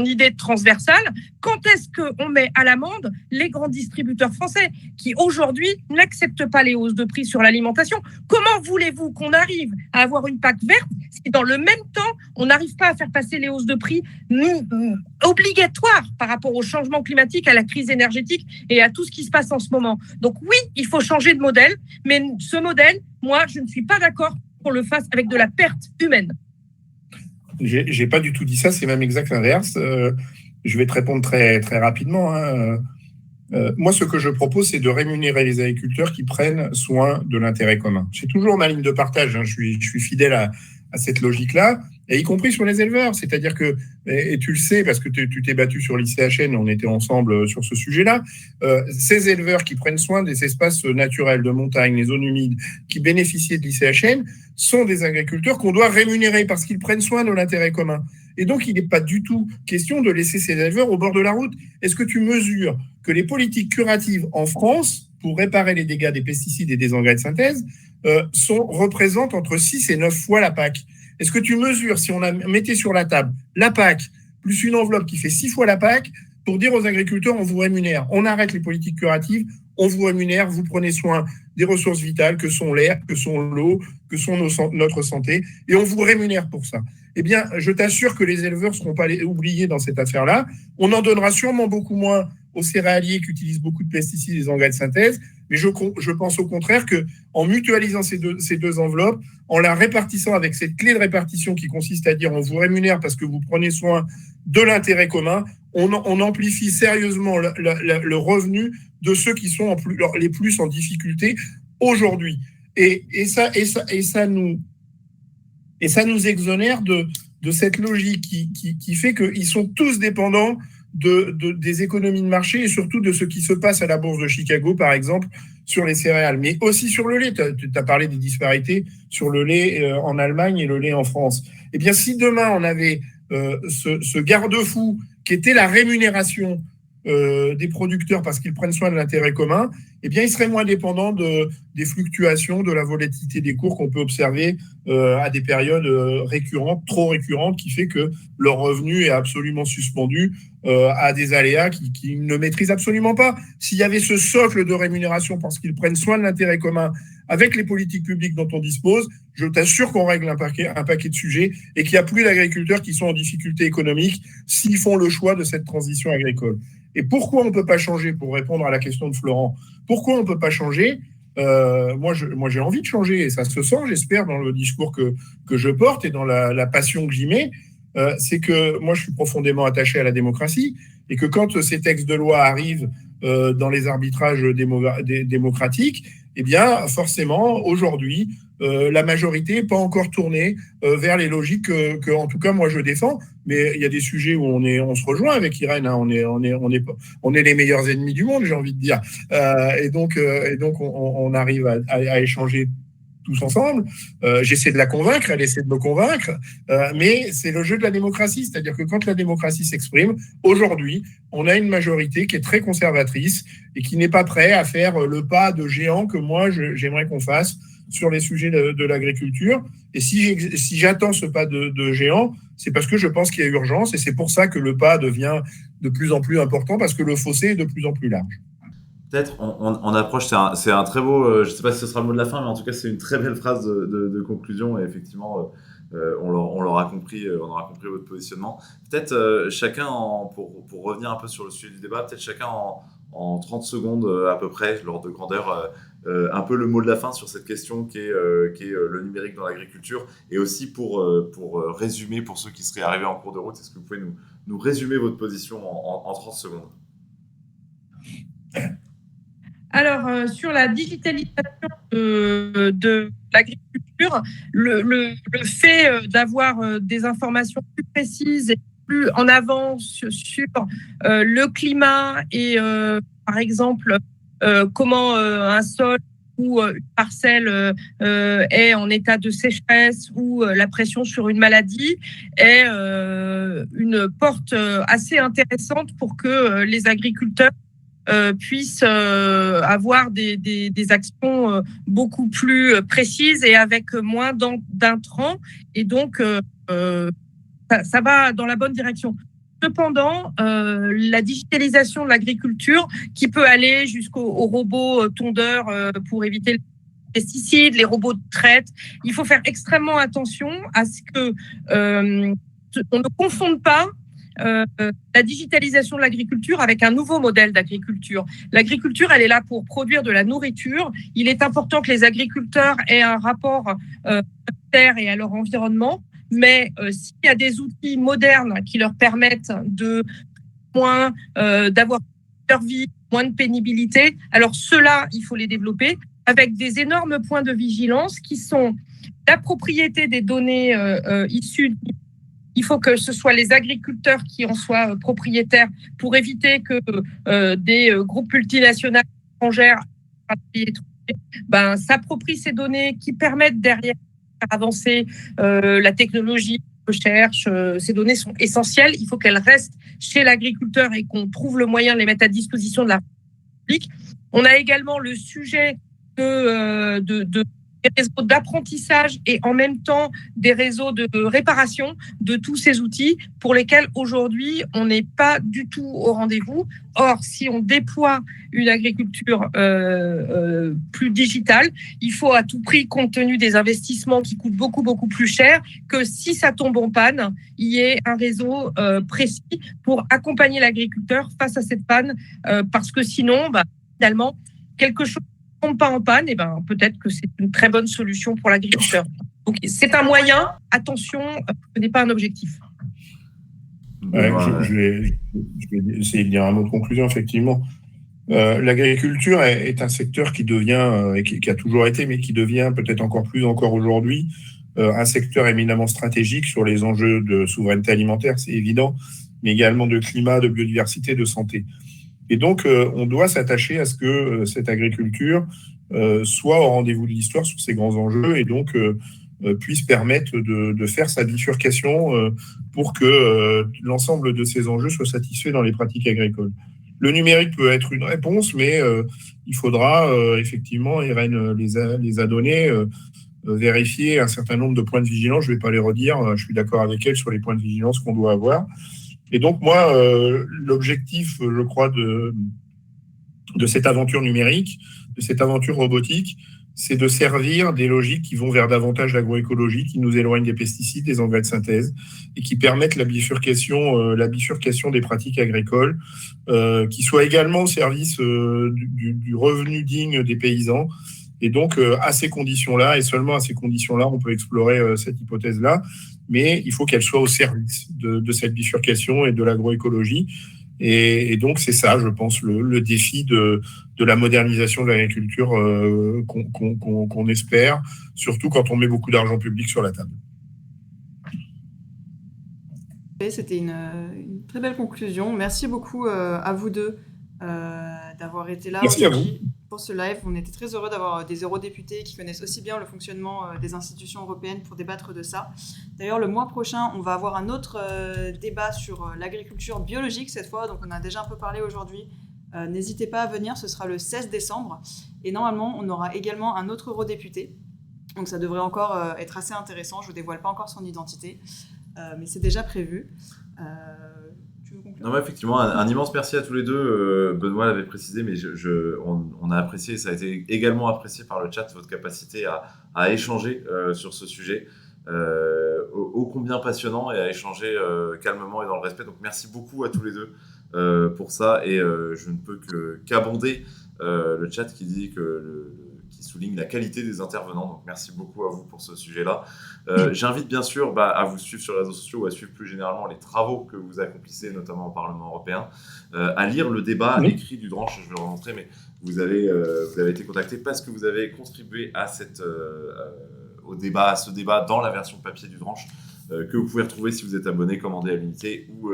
idée de transversale, quand est-ce qu'on met à l'amende les grands distributeurs français qui, aujourd'hui, n'acceptent pas les hausses de prix sur l'alimentation? Comment voulez-vous qu'on arrive à avoir une PAC verte si, dans le même temps, on n'arrive pas à faire passer les hausses de prix obligatoires par rapport au changement climatique, à la crise énergétique et à tout ce qui se passe en ce moment? Donc oui, il faut changer de modèle, mais ce modèle, moi, je ne suis pas d'accord qu'on le fasse avec de la perte humaine. J'ai pas du tout dit ça, c'est même exact l'inverse. Je vais te répondre très, très rapidement. Moi, ce que je propose, c'est de rémunérer les agriculteurs qui prennent soin de l'intérêt commun. C'est toujours ma ligne de partage, je suis fidèle à cette logique-là. et y compris sur les éleveurs. C'est-à-dire que, et tu le sais parce que tu t'es battu sur l'ICHN, on était ensemble sur ce sujet-là, ces éleveurs qui prennent soin des espaces naturels de montagne, les zones humides, qui bénéficient de l'ICHN, sont des agriculteurs qu'on doit rémunérer parce qu'ils prennent soin de l'intérêt commun. Et donc, il n'est pas du tout question de laisser ces éleveurs au bord de la route. Est-ce que tu mesures que les politiques curatives en France, pour réparer les dégâts des pesticides et des engrais de synthèse, représentent entre 6 et 9 fois la PAC? Est-ce que tu mesures, si on mettait sur la table la PAC, plus une enveloppe qui fait 6 fois la PAC, pour dire aux agriculteurs, on vous rémunère, on arrête les politiques curatives, on vous rémunère, vous prenez soin des ressources vitales, que sont l'air, que sont l'eau, que sont notre santé, et on vous rémunère pour ça. Eh bien, je t'assure que les éleveurs ne seront pas oubliés dans cette affaire-là. On en donnera sûrement beaucoup moins aux céréaliers qui utilisent beaucoup de pesticides et des engrais de synthèse, mais je pense au contraire qu'en mutualisant ces deux enveloppes, en la répartissant avec cette clé de répartition qui consiste à dire on vous rémunère parce que vous prenez soin de l'intérêt commun, on amplifie sérieusement le revenu de ceux qui sont les plus en difficulté aujourd'hui. Et ça nous exonère de cette logique qui fait qu'ils sont tous dépendants des économies de marché et surtout de ce qui se passe à la bourse de Chicago, par exemple, sur les céréales, mais aussi sur le lait. Tu as parlé des disparités sur le lait en Allemagne et le lait en France. Eh bien, si demain on avait ce garde-fou qui était la rémunération des producteurs parce qu'ils prennent soin de l'intérêt commun, eh bien, ils seraient moins dépendants des fluctuations, de la volatilité des cours qu'on peut observer à des périodes récurrentes, trop récurrentes, qui fait que leur revenu est absolument suspendu à des aléas qu'ils ne maîtrisent absolument pas. S'il y avait ce socle de rémunération parce qu'ils prennent soin de l'intérêt commun avec les politiques publiques dont on dispose, je t'assure qu'on règle un paquet de sujets et qu'il n'y a plus d'agriculteurs qui sont en difficulté économique s'ils font le choix de cette transition agricole. Et pourquoi on ne peut pas changer, pour répondre à la question de Florent, pourquoi on ne peut pas changer? Moi, j'ai envie de changer, et ça se sent, j'espère, dans le discours que je porte et dans la passion que j'y mets. C'est que moi, je suis profondément attaché à la démocratie, et que quand ces textes de loi arrivent dans les arbitrages démocratiques, eh bien, forcément, aujourd'hui, la majorité n'est pas encore tournée vers les logiques que, en tout cas, moi, je défends. Mais il y a des sujets où on se rejoint avec Irène. Hein, on est les meilleurs ennemis du monde, j'ai envie de dire. Et donc, on arrive à échanger tous ensemble. J'essaie de la convaincre, elle essaie de me convaincre. Mais c'est le jeu de la démocratie. C'est-à-dire que quand la démocratie s'exprime, aujourd'hui, on a une majorité qui est très conservatrice et qui n'est pas prête à faire le pas de géant que moi, j'aimerais qu'on fasse sur les sujets de l'agriculture. Et si j'attends ce pas de géant, c'est parce que je pense qu'il y a urgence, et c'est pour ça que le pas devient de plus en plus important, parce que le fossé est de plus en plus large. Peut-être on approche, c'est un très beau, je ne sais pas si ce sera le mot de la fin, mais en tout cas c'est une très belle phrase de conclusion, et effectivement on l'aura compris, on aura compris votre positionnement. Peut-être chacun, pour revenir un peu sur le sujet du débat, peut-être chacun en 30 secondes à peu près, l'ordre de grandeur, un peu le mot de la fin sur cette question qui est le numérique dans l'agriculture, et aussi pour résumer, pour ceux qui seraient arrivés en cours de route, est-ce que vous pouvez nous résumer votre position en 30 secondes? Alors, sur la digitalisation de l'agriculture, le fait d'avoir des informations plus précises et plus en avance sur le climat et, par exemple, comment un sol ou une parcelle est en état de sécheresse ou la pression sur une maladie est une porte assez intéressante pour que les agriculteurs puissent avoir des actions beaucoup plus précises et avec moins d'intrants. Et donc, ça va dans la bonne direction. Cependant, la digitalisation de l'agriculture, qui peut aller jusqu'aux robots tondeurs pour éviter les pesticides, les robots de traite, il faut faire extrêmement attention à ce que on ne confonde pas la digitalisation de l'agriculture avec un nouveau modèle d'agriculture. L'agriculture, elle est là pour produire de la nourriture. Il est important que les agriculteurs aient un rapport à la terre et à leur environnement, mais s'il y a des outils modernes qui leur permettent d'avoir leur vie, moins de pénibilité, alors ceux-là, il faut les développer avec des énormes points de vigilance qui sont la propriété des données issues Il faut que ce soit les agriculteurs qui en soient propriétaires pour éviter que des groupes multinationaux étrangères s'approprient ces données qui permettent derrière de faire avancer la technologie, la recherche. Ces données sont essentielles. Il faut qu'elles restent chez l'agriculteur et qu'on trouve le moyen de les mettre à disposition de la publique. On a également le sujet des réseaux d'apprentissage et en même temps des réseaux de réparation de tous ces outils pour lesquels aujourd'hui on n'est pas du tout au rendez-vous. Or, si on déploie une agriculture plus digitale, il faut à tout prix, compte tenu des investissements qui coûtent beaucoup plus cher, que si ça tombe en panne, il y ait un réseau précis pour accompagner l'agriculteur face à cette panne, parce que sinon, finalement, quelque chose ne tombe pas en panne, et peut-être que c'est une très bonne solution pour l'agriculteur. Donc, c'est un moyen, attention, ce n'est pas un objectif. Ouais, je vais essayer de dire un mot de conclusion, effectivement. L'agriculture est un secteur qui devient, et qui a toujours été, mais qui devient peut-être encore plus encore aujourd'hui, un secteur éminemment stratégique sur les enjeux de souveraineté alimentaire, c'est évident, mais également de climat, de biodiversité, de santé. Et donc, on doit s'attacher à ce que cette agriculture soit au rendez-vous de l'histoire sur ces grands enjeux et donc puisse permettre de faire sa bifurcation pour que l'ensemble de ces enjeux soient satisfaits dans les pratiques agricoles. Le numérique peut être une réponse, mais il faudra effectivement, Irène les a donnés, vérifier un certain nombre de points de vigilance. Je ne vais pas les redire, je suis d'accord avec elle sur les points de vigilance qu'on doit avoir. Et donc, moi, l'objectif, je crois, de cette aventure numérique, de cette aventure robotique, c'est de servir des logiques qui vont vers davantage l'agroécologie, qui nous éloignent des pesticides, des engrais de synthèse, et qui permettent la bifurcation des pratiques agricoles, qui soit également au service du revenu digne des paysans. Et donc, à ces conditions-là, et seulement à ces conditions-là, on peut explorer cette hypothèse-là, mais il faut qu'elle soit au service de cette bifurcation et de l'agroécologie. Et donc, c'est ça, je pense, le défi de la modernisation de l'agriculture qu'on espère, surtout quand on met beaucoup d'argent public sur la table. C'était une très belle conclusion. Merci beaucoup à vous deux d'avoir été là aujourd'hui pour ce live. On était très heureux d'avoir des eurodéputés qui connaissent aussi bien le fonctionnement des institutions européennes pour débattre de ça. D'ailleurs, le mois prochain, on va avoir un autre débat sur l'agriculture biologique cette fois. Donc, on a déjà un peu parlé aujourd'hui. N'hésitez pas à venir, ce sera le 16 décembre. Et normalement, on aura également un autre eurodéputé. Donc, ça devrait encore être assez intéressant. Je ne vous dévoile pas encore son identité, mais c'est déjà prévu. Non, mais effectivement, un immense merci à tous les deux. Benoît l'avait précisé, mais on a apprécié, ça a été également apprécié par le chat, votre capacité à échanger sur ce sujet, ô combien passionnant, et à échanger calmement et dans le respect. Donc merci beaucoup à tous les deux pour ça, et je ne peux qu'abonder le chat qui dit qui souligne la qualité des intervenants. Donc merci beaucoup à vous pour ce sujet-là. J'invite bien sûr à vous suivre sur les réseaux sociaux, à suivre plus généralement les travaux que vous accomplissez, notamment au Parlement européen, à lire le débat écrit du Dranche. Je vais le remontrer, mais vous avez été contacté parce que vous avez contribué à ce débat dans la version papier du Dranche, que vous pouvez retrouver si vous êtes abonné, commandé à l'unité, ou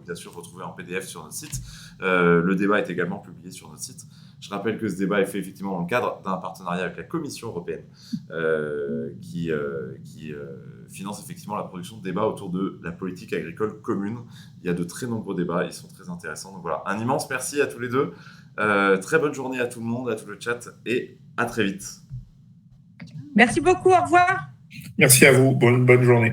bien sûr retrouver en PDF sur notre site. Le débat est également publié sur notre site. Je rappelle que ce débat est fait effectivement dans le cadre d'un partenariat avec la Commission européenne qui finance effectivement la production de débats autour de la politique agricole commune. Il y a de très nombreux débats, ils sont très intéressants. Donc voilà, un immense merci à tous les deux. Très bonne journée à tout le monde, à tout le chat, et à très vite. Merci beaucoup, au revoir. Merci à vous, bonne journée.